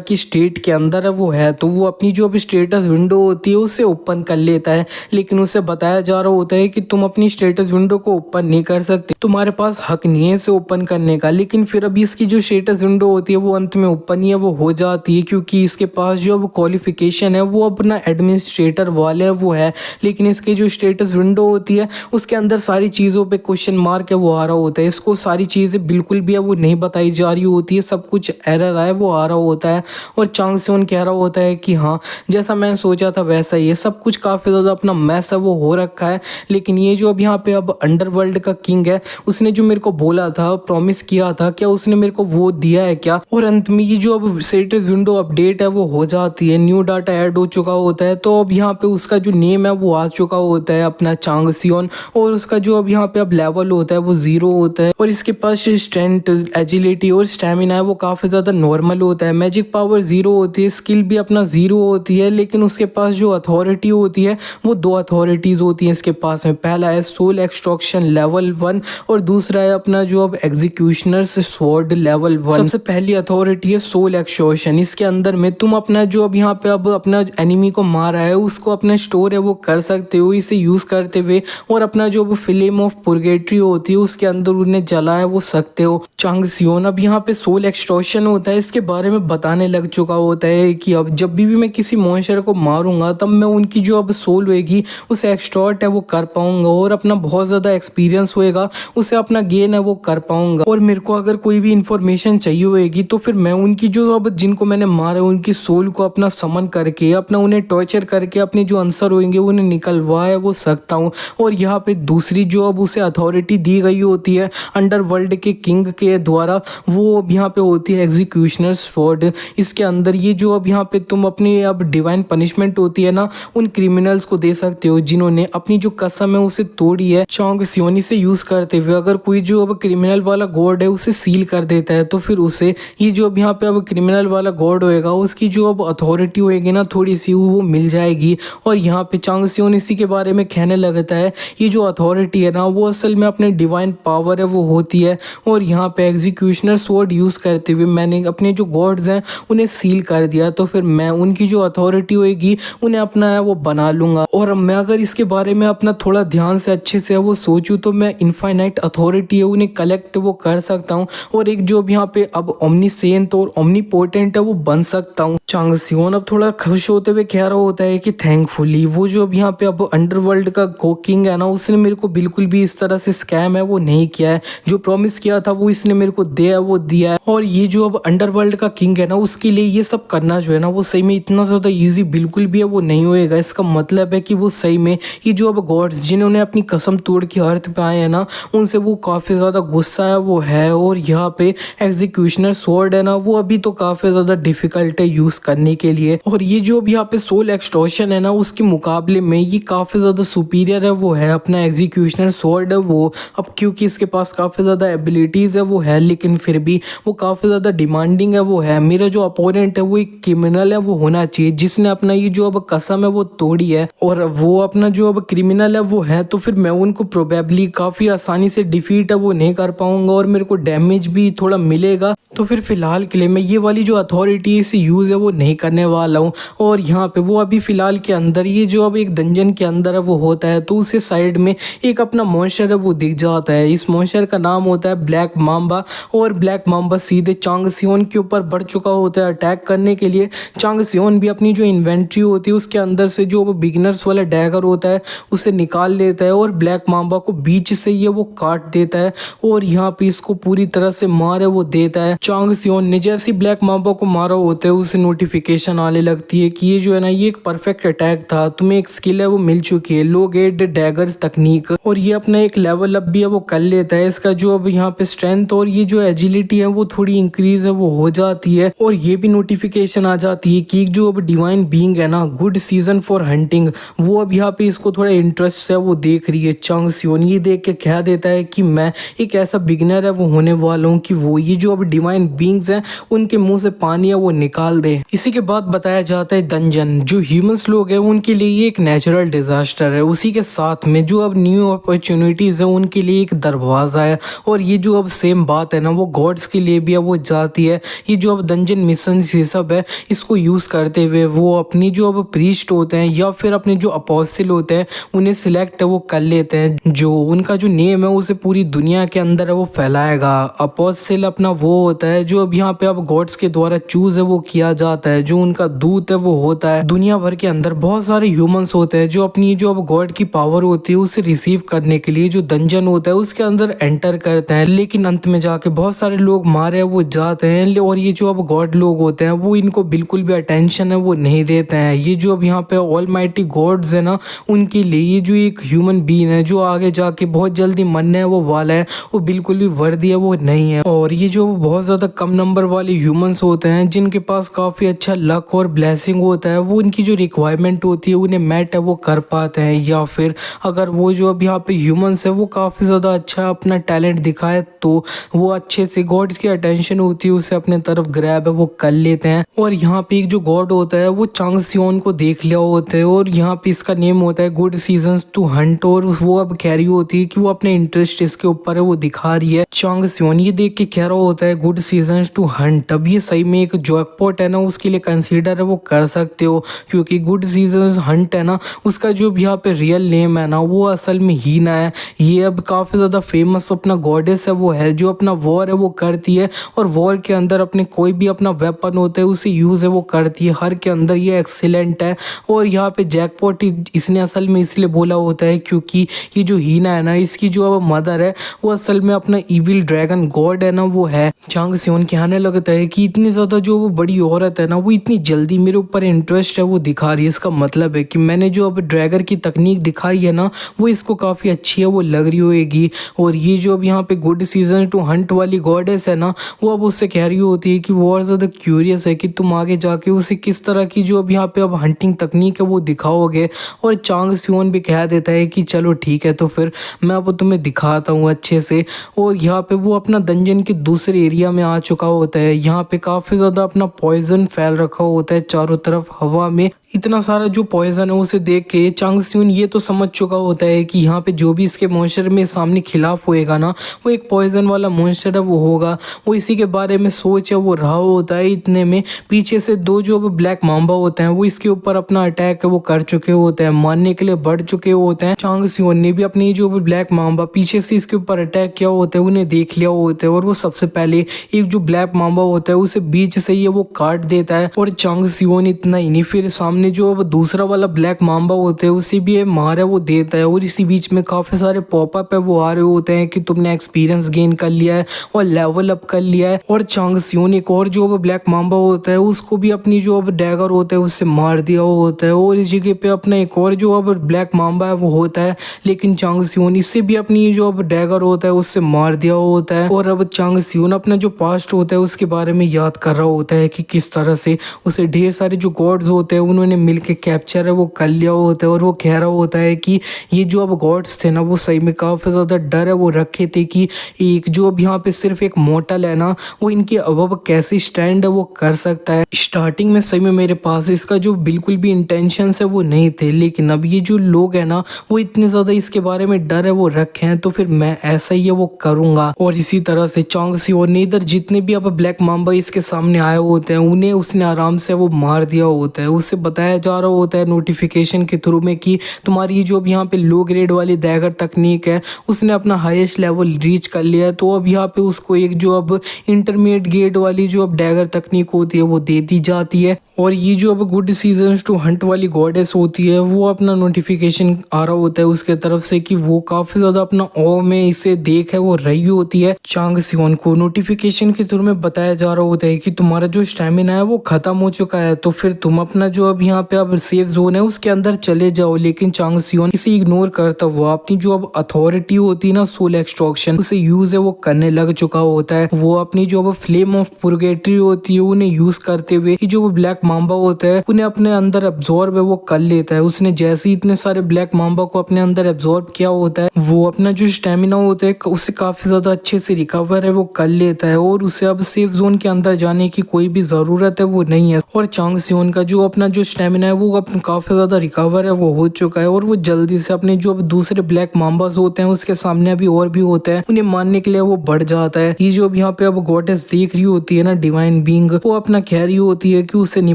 की स्टेट के अंदर है वो है। तो वो अपनी जो अभी स्टेटस विंडो होती है उसे ओपन कर लेता है, लेकिन उसे बताया जा रहा होता है कि तुम अपनी स्टेटस विंडो को ओपन नहीं कर सकते, तुम्हारे पास हक नहीं है इसे ओपन करने का। लेकिन फिर अभी इसकी जो स्टेटस विंडो होती है वो अंत में ओपन ही है वो हो जाती है, क्योंकि इसके पास जो अब क्वालिफिकेशन है वो अपना एडमिनिस्ट्रेटर वाले वो है। लेकिन इसकी जो स्टेटस विंडो होती है उसके अंदर सारी चीज़ों पे क्वेश्चन मार्क है वो आ रहा होता है। इसको सारी चीज़ें बिल्कुल भी है वो नहीं बताई जा रही होती है, सब कुछ एरर है वो आ रहा होता है। और चांग सियोन कह रहा होता है कि हाँ जैसा मैंने सोचा था वैसा ही है, सब कुछ काफ़ी ज़्यादा अपना मैस है वो हो रखा है। लेकिन ये जो अब यहाँ पे अब अंडरवर्ल्ड का किंग है उसने जो मेरे को बोला था प्रॉमिस किया था, क्या उसने मेरे को वो दिया है क्या? और अंत में ये जो अब स्टेटस विंडो अपडेट है वो हो जाती है, न्यू डाटा ऐड हो चुका होता है। तो अब यहाँ पे उसका जो नेम है वो आ चुका होता है अपना चांग सियोन, और उसका जो अब यहाँ पे अब लेवल होता है वो 0 होता है। और इसके पास स्ट्रेंथ, एजिलिटी और स्टेमिना है वो काफ़ी ज़्यादा नॉर्मल होता है। मैजिक पावर 0 होती है, स्किल भी अपना 0 होती है। लेकिन उसके पास जो अथॉरिटी होती है वो 2 अथॉरिटीज़ होती हैं इसके पास में। पहला है सोल एक्सट्रैक्शन लेवल 1 और दूसरा है अपना जो अब एग्जीक्यूशनर्स स्वॉर्ड लेवल 1। सबसे पहली अथॉरिटी है सोल एक्सट्रैक्शन। इसके अंदर में तुम अपना जो अब यहाँ पे अब अपना एनिमी को मारा है उसको अपना स्टोर है वो कर सकते हो इसे यूज़ करते हुए, और अपना जो फ्लेम ऑफ पुर्गेटरी होती है उसके अंदर उन्हें जला है वो सकते हो। चांग सियोन अब यहाँ पे सोल एक्सट्रैक्शन होता है इसके बारे में बताने लग चुका होता है कि अब जब भी मैं किसी मॉन्स्टर को मारूंगा तब मैं उनकी जो अब सोल होएगी उसे एक्सट्रैक्ट है वो कर पाऊंगा, और अपना बहुत ज़्यादा एक्सपीरियंस होएगा उसे अपना गेन है वो कर पाऊंगा। और मेरे को अगर कोई भी इंफॉर्मेशन चाहिए होएगी तो फिर मैं उनकी जो अब जिनको मैंने मारा उनकी सोल को अपना समन करके अपना उन्हें टॉर्चर करके अपने जो आंसर होंगे उन्हें निकलवाए वो सकता हूँ। और यहाँ पे दूसरी जो अब उसे अथॉरिटी दी गई होती है अंडरवर्ल्ड के किंग के द्वारा, वो अब यहाँ पे होती है एग्जीक्यूशनर स्वॉर्ड। इसके अंदर ये जो अब यहाँ पे तुम अपनी अब डिवाइन पनिशमेंट होती है ना उन क्रिमिनल्स को दे सकते हो जिन्होंने अपनी जो कसम है उसे तोड़ी है चांग सियोन से यूज करते हुए। अगर कोई जो अब क्रिमिनल वाला गॉड है उसे सील कर देता है तो फिर उसे ये जो अब यहाँ पे अब क्रिमिनल वाला गॉड होएगा उसकी जो अब अथॉरिटी होएगी ना थोड़ी सी वो मिल जाएगी। और यहाँ पे चांग सियोन इसी के बारे में कहने लगता है ये जो अथॉरिटी है ना वो असल में अपने डिवाइन पावर है वो होती है, और यहाँ पे एग्जीक्यूशनर स्वॉर्ड यूज़ करते हुए मैंने अपने जो गॉड्स हैं उन्हें सील कर दिया, तो फिर मैं उनकी जो अथॉरिटी होएगी उन्हें अपना है वो बना लूँगा। और मैं अगर इसके बारे में अपना थोड़ा ध्यान से अच्छे से वो सोचूं तो मैं इनफाइनाइट अथॉरिटी है उन्हें कलेक्ट वो कर सकता हूँ, और एक जो अब यहाँ पे अब ओमनीसेंट और ओमनीपोटेंट है वो बन सकता हूँ। चांग सियोन अब थोड़ा खुश होते हुए कह रहा होता है कि थैंकफुली वो जो अब यहाँ पे अब अंडरवर्ल्ड का किंग है ना उसने मेरे को बिल्कुल भी इस तरह से स्कैम है वो नहीं किया है, जो प्रॉमिस किया था वो इसने मेरे को दिया है। और ये जो अब अंडरवर्ल्ड का किंग है ना उसके लिए ये सब करना जो है ना वो सही में इतना ज़्यादा ईजी बिल्कुल भी है वो नहीं होएगा। इसका मतलब है कि वो सही में ये जो अब गॉड्स जिन्होंने अपनी कसम तोड़ के अर्थ पे आए हैं ना उनसे वो काफ़ी ज़्यादा गुस्सा है वो है। और यहाँ पे एग्जीक्यूशनर स्वॉर्ड है ना वो अभी तो काफ़ी ज़्यादा डिफिकल्ट है यूज़ करने के लिए, और ये जो अब यहाँ पे सोल एक्सट्रैक्शन है ना उसके मुकाबले में ये काफ़ी ज़्यादा सुपीरियर है वो है अपना एग्जीक्यूशनर स्वॉर्ड है वो। अब क्योंकि इसके पास काफ़ी ज़्यादा एबिलिटीज़ है वो है, लेकिन फिर भी वो काफ़ी ज़्यादा डिमांडिंग है वो है। मेरा जो अपोनेंट है वो एक क्रिमिनल है वो होना चाहिए जिसने अपना ये जो अब कसम है वो तोड़ी है, और वो अपना जो अब क्रिमिनल है वो है, तो फिर मैं उनको प्रोबेबली काफ़ी आसानी से डिफीट है वो नहीं कर पाऊंगा और मेरे को डैमेज भी थोड़ा मिलेगा। तो फिर फिलहाल के लिए मैं ये वाली जो अथॉरिटी से यूज़ है वो नहीं करने वाला हूँ। और यहाँ पे वो अभी फ़िलहाल के अंदर ये जो अब एक डंजन के अंदर है वो होता है, तो उसे साइड में एक अपना मॉन्स्टर है वो दिख जाता है। इस मॉन्स्टर का नाम होता है ब्लैक माम्बा। और ब्लैक माम्बा सीधे चांग सियोन के ऊपर बढ़ चुका होता है अटैक करने के लिए। चांग सियोन भी अपनी जो इन्वेंट्री होती है उसके अंदर से जो वो बिगिनर्स वाला डैगर होता है उसे निकाल लेता है और ब्लैक माम्बा को बीच से ये वो काट देता है और यहाँ पे इसको पूरी तरह से मारे वो देता है। चांग सियोन ने जैसे ब्लैक माम्बा को मारा होता है उसे नोटिफिकेशन आने लगती है कि ये जो है ना ये एक परफेक्ट अटैक था, तुम्हें एक स्किल है वो मिल चुकी है, लो गेट डैगर्स तकनीक। और ये अपना एक लेवल अप भी है वो कर लेता है। इसका जो अब यहाँ पे स्ट्रेंथ और ये जो एजिलिटी है वो थोड़ी इंक्रीज है वो हो जाती है। और ये भी नोटिफिकेशन आ जाती है कि जो अब डिवाइन बीइंग है ना, गुड सीजन फॉर हंटिंग, वो अब यहाँ पे इसको थोड़ा इंटरेस्ट है वो देख रही है। चांग सियोन ये देख के कह देता है कि मैं एक ऐसा बिगिनर है वो होने वाला हूँ कि वो ये जो अब डिवाइन बीइंग्स हैं उनके मुंह से पानी है वो निकाल दे। इसी के बाद बताया जाता है डंजन जो ह्यूमंस लोग हैं उनके लिए ये एक नेचुरल डिजास्टर है, उसी के साथ में जो अब न्यू अपॉर्चुनिटीज है उनके लिए एक दरवाजा है। और ये जो अब सेम बात है ना वो गॉड्स के लिए भी है वो जाती है। ये जो अब डंजन मिशन ये सब है इसको यूज करते हुए वो अपनी जो अब प्रीस्ट होते हैं या फिर अपने जो अपोस्टल होते हैं उन्हें सिलेक्ट है वो कर लेते हैं, जो उनका जो नेम है उसे पूरी दुनिया के अंदर है वो फैलाएगा। अपोस्टल अपना वो होता है जो अब यहाँ पे अब गॉड्स के द्वारा चूज है वो किया जाता है, जो उनका दूत है वो होता है। दुनिया भर के अंदर बहुत सारे ह्यूमंस होते हैं जो अपनी जो अब गॉड की पावर होती है उसे रिसीव करने के लिए जो डंजन होता है उसके अंदर एंटर करते हैं, लेकिन अंत में जाके बहुत सारे लोग मारे वो जाते हैं। और ये जो अब गॉड लोग होते हैं वो इनको बिल्कुल भी अटेंशन है वो नहीं देते हैं। ये जो अब यहाँ पे ऑलमाइटी गॉड्स है ना उनके लिए ये जो एक ह्यूमन बीइंग है जो आगे जाके बहुत जल्दी मरने है वो वाला है, वो बिल्कुल भी वर्दी है वो नहीं है। और ये जो बहुत ज्यादा कम नंबर वाले ह्यूमंस होते हैं जिनके पास काफी अच्छा लक और ब्लेसिंग होता है वो इनकी जो रिक्वायरमेंट होती है उन्हें मैट है वो कर पाते हैं। या फिर अगर वो जो अब यहाँ पे ह्यूमंस है वो काफी ज्यादा अच्छा अपना टैलेंट दिखाए तो वो अच्छे से गॉड्स की अटेंशन होती है उसे अपने तरफ ग्रैब है वो कर लेते हैं। और यहाँ पे एक जो गॉड होता है वो चांग सियोन को देख लिया होता है और यहाँ पे इसका नेम होता है गुड सीजन्स टू हंट। और वो अब कह रही होती है कि वो अपने इंटरेस्ट इसके ऊपर है वो दिखा रही है। चांग सियोन ये देख के कह रहा होता है गुड सीजन्स टू हंट, अब ये सही में एक जॉकपॉट है ना उसके लिए कंसीडर है वो कर सकते हो, क्योंकि गुड सीजन हंट है ना उसका जो यहाँ पे रियल नेम है ना वो असल में हीना है। ये अब काफी ज्यादा फेमस अपना गॉडेस है वो है जो अपना वॉर है वो करती है और वॉर के अंदर अपने कोई भी अपना वेपन होता है उसे यूज है वो करती है, हर के अंदर ये एक्सीलेंट है। और यहाँ पे जैकपॉट इसने असल में इसलिए बोला होता है क्योंकि ये जो हीना है ना इसकी जो अब मदर है वो असल में अपना इविल ड्रैगन गॉड है ना वो है। चांग सियोन कहने लगता है कि इतनी ज्यादा जो वो बड़ी औरत है ना वो इतनी जल्दी मेरे ऊपर इंटरेस्ट है वो दिखा रही है, इसका मतलब है कि मैंने जो अब ड्रैगर की तकनीक दिखाई है ना वो इसको काफी अच्छी है वो लग रही होगी। और ये जो अब यहाँ पे गुड सीजन टू हंट वाली गॉडेस है ना वो अब उससे कह रही होती है कि वो और ज्यादा क्यूरियस है कि तुम आगे जाके उसे किस तरह की जो अब यहाँ पे अब हंटिंग तकनीक है वो दिखाओगे। और चांग सियोन भी कह देता है कि चलो ठीक है तो फिर मैं अब तुम्हें दिखाता हूँ अच्छे से। और यहाँ पे वो अपना डंजन के दूसरे एरिया में आ चुका होता है, यहाँ पे काफी ज्यादा अपना पॉइजन फैल रखा होता है चारों तरफ हवा में। इतना सारा जो पॉइजन है उसे देख के चांग सियोन ये तो समझ चुका होता है कि यहाँ पे जो भी इसके मॉन्स्टर में सामने खिलाफ होएगा ना वो एक पॉइजन वाला मॉन्स्टर है वो होगा। वो इसी के बारे में सोच है वो रहा होता है, इतने में पीछे से दो जो ब्लैक माम्बा होते हैं वो इसके ऊपर अपना अटैक है वो कर चुके होते हैं, मारने के लिए बढ़ चुके होते हैं। चांग सियोन ने भी अपनी जो ब्लैक माम्बा पीछे से इसके ऊपर अटैक किया होता है उन्हें देख लिया होता है और वो सबसे पहले एक जो ब्लैक माम्बा होता है उसे बीच से ये वो काट देता है। और चांग सियोन इतना ही नहीं फिर सामने जो अब दूसरा वाला ब्लैक माम्बा होता है उसे भी मार है वो देता है। और इसी बीच में काफी सारे पॉपअप है वो आ रहे होते हैं कि तुमने एक्सपीरियंस गेन कर लिया है और लेवल अप कर लिया है। और चांग सियोन एक और जो अब ब्लैक माम्बा होता है उसको भी अपनी जो अब डैगर होता है उससे मार दिया होता है। और इस जगह पे अपना एक और जो अब ब्लैक माम्बा है वो होता है, लेकिन चांग सियोन इससे भी अपनी जो अब डैगर होता है उससे मार दिया होता है। और अब चांग सियोन अपना जो पास्ट होता है उसके बारे में याद कर रहा होता है कि किस तरह से उसे ढेर सारे जो गॉड्स होते हैं उन्होंने इन्होंने मिलके कैप्चर है वो कर लिया होता है और वो कह रहा होता है कि ये जो अब गॉड्स थे ना वो सही में काफ़ी ज़्यादा डर है वो रखे थे कि एक जो अब यहाँ पे सिर्फ एक मोटल है ना वो इनके अब कैसे स्टैंड है वो कर सकता है। स्टार्टिंग में सही में मेरे पास इसका जो बिल्कुल भी इंटेंशंस है वो नहीं थे, लेकिन अब ये जो लोग हैं ना वो इतने ज़्यादा इसके बारे में डर है वो रखे हैं तो फिर मैं ऐसा ही है वो करूँगा। और इसी तरह से चोंग सिओ ने इधर जितने भी अब ब्लैक माम्बा इसके सामने आए होते हैं उन्हें उसने आराम से वो मार दिया होता है। उससे बताया जा रहा होता है नोटिफिकेशन के थ्रू में कि तुम्हारी जो अब यहाँ पे लो ग्रेड वाली दैगर तकनीक है उसने अपना हाईएस्ट लेवल रीच कर लिया है, तो अब यहाँ पे उसको एक जो अब इंटरमीडिएट ग्रेड वाली जो अब डैगर तकनीक होती है वो दे दी जाती है। और ये जो अब गुड सीजन्स टू हंट वाली गॉडेस होती है वो अपना नोटिफिकेशन आ रहा होता है उसके तरफ से कि वो काफ़ी ज़्यादा अपना ऑ में इसे देख है वो रही होती है। चांग सियोन को नोटिफिकेशन के थ्रू में बताया जा रहा होता है कि तुम्हारा जो स्टेमिना है वो खत्म हो चुका है, तो फिर तुम अपना जो अब यहाँ पे अब सेफ जोन है उसके अंदर चले जाओ। लेकिन चांग सियोन इसे इग्नोर करता हुआ अपनी जो अब अथॉरिटी होती है ना सोल एक्सट्रैक्शन उसे यूज है वो करने लग चुका होता है। वो अपनी जो अब फ्लेम ऑफ पुरगेटरी होती है उन्हें यूज करते हुए जो वो ब्लैक माम्बा होता है उन्हें अपने अंदर एब्जॉर्ब है वो कर लेता है। उसने जैसे ही इतने सारे ब्लैक माम्बा को अपने अंदर एब्जॉर्ब किया होता है वो अपना जो स्टेमिना होता है उससे काफी ज्यादा अच्छे से रिकवर है वो कर लेता है और उसे अब सेफ जोन के अंदर जाने की कोई भी जरूरत है वो नहीं है। और चांग सियोन का जो अपना जो स्टेमिना है वो अपना काफी ज्यादा रिकवर है वो हो चुका है और वो जल्दी से अपने जो अब दूसरे ब्लैक माम्बास होते हैं उसके सामने अभी और भी होते हैं उन्हें मारने के लिए वो बढ़ जाता है। ये जो अब यहाँ पे अब गॉडेस देख रही होती है ना डिवाइन बीइंग वो अपना कह रही होती है कि उसे नहीं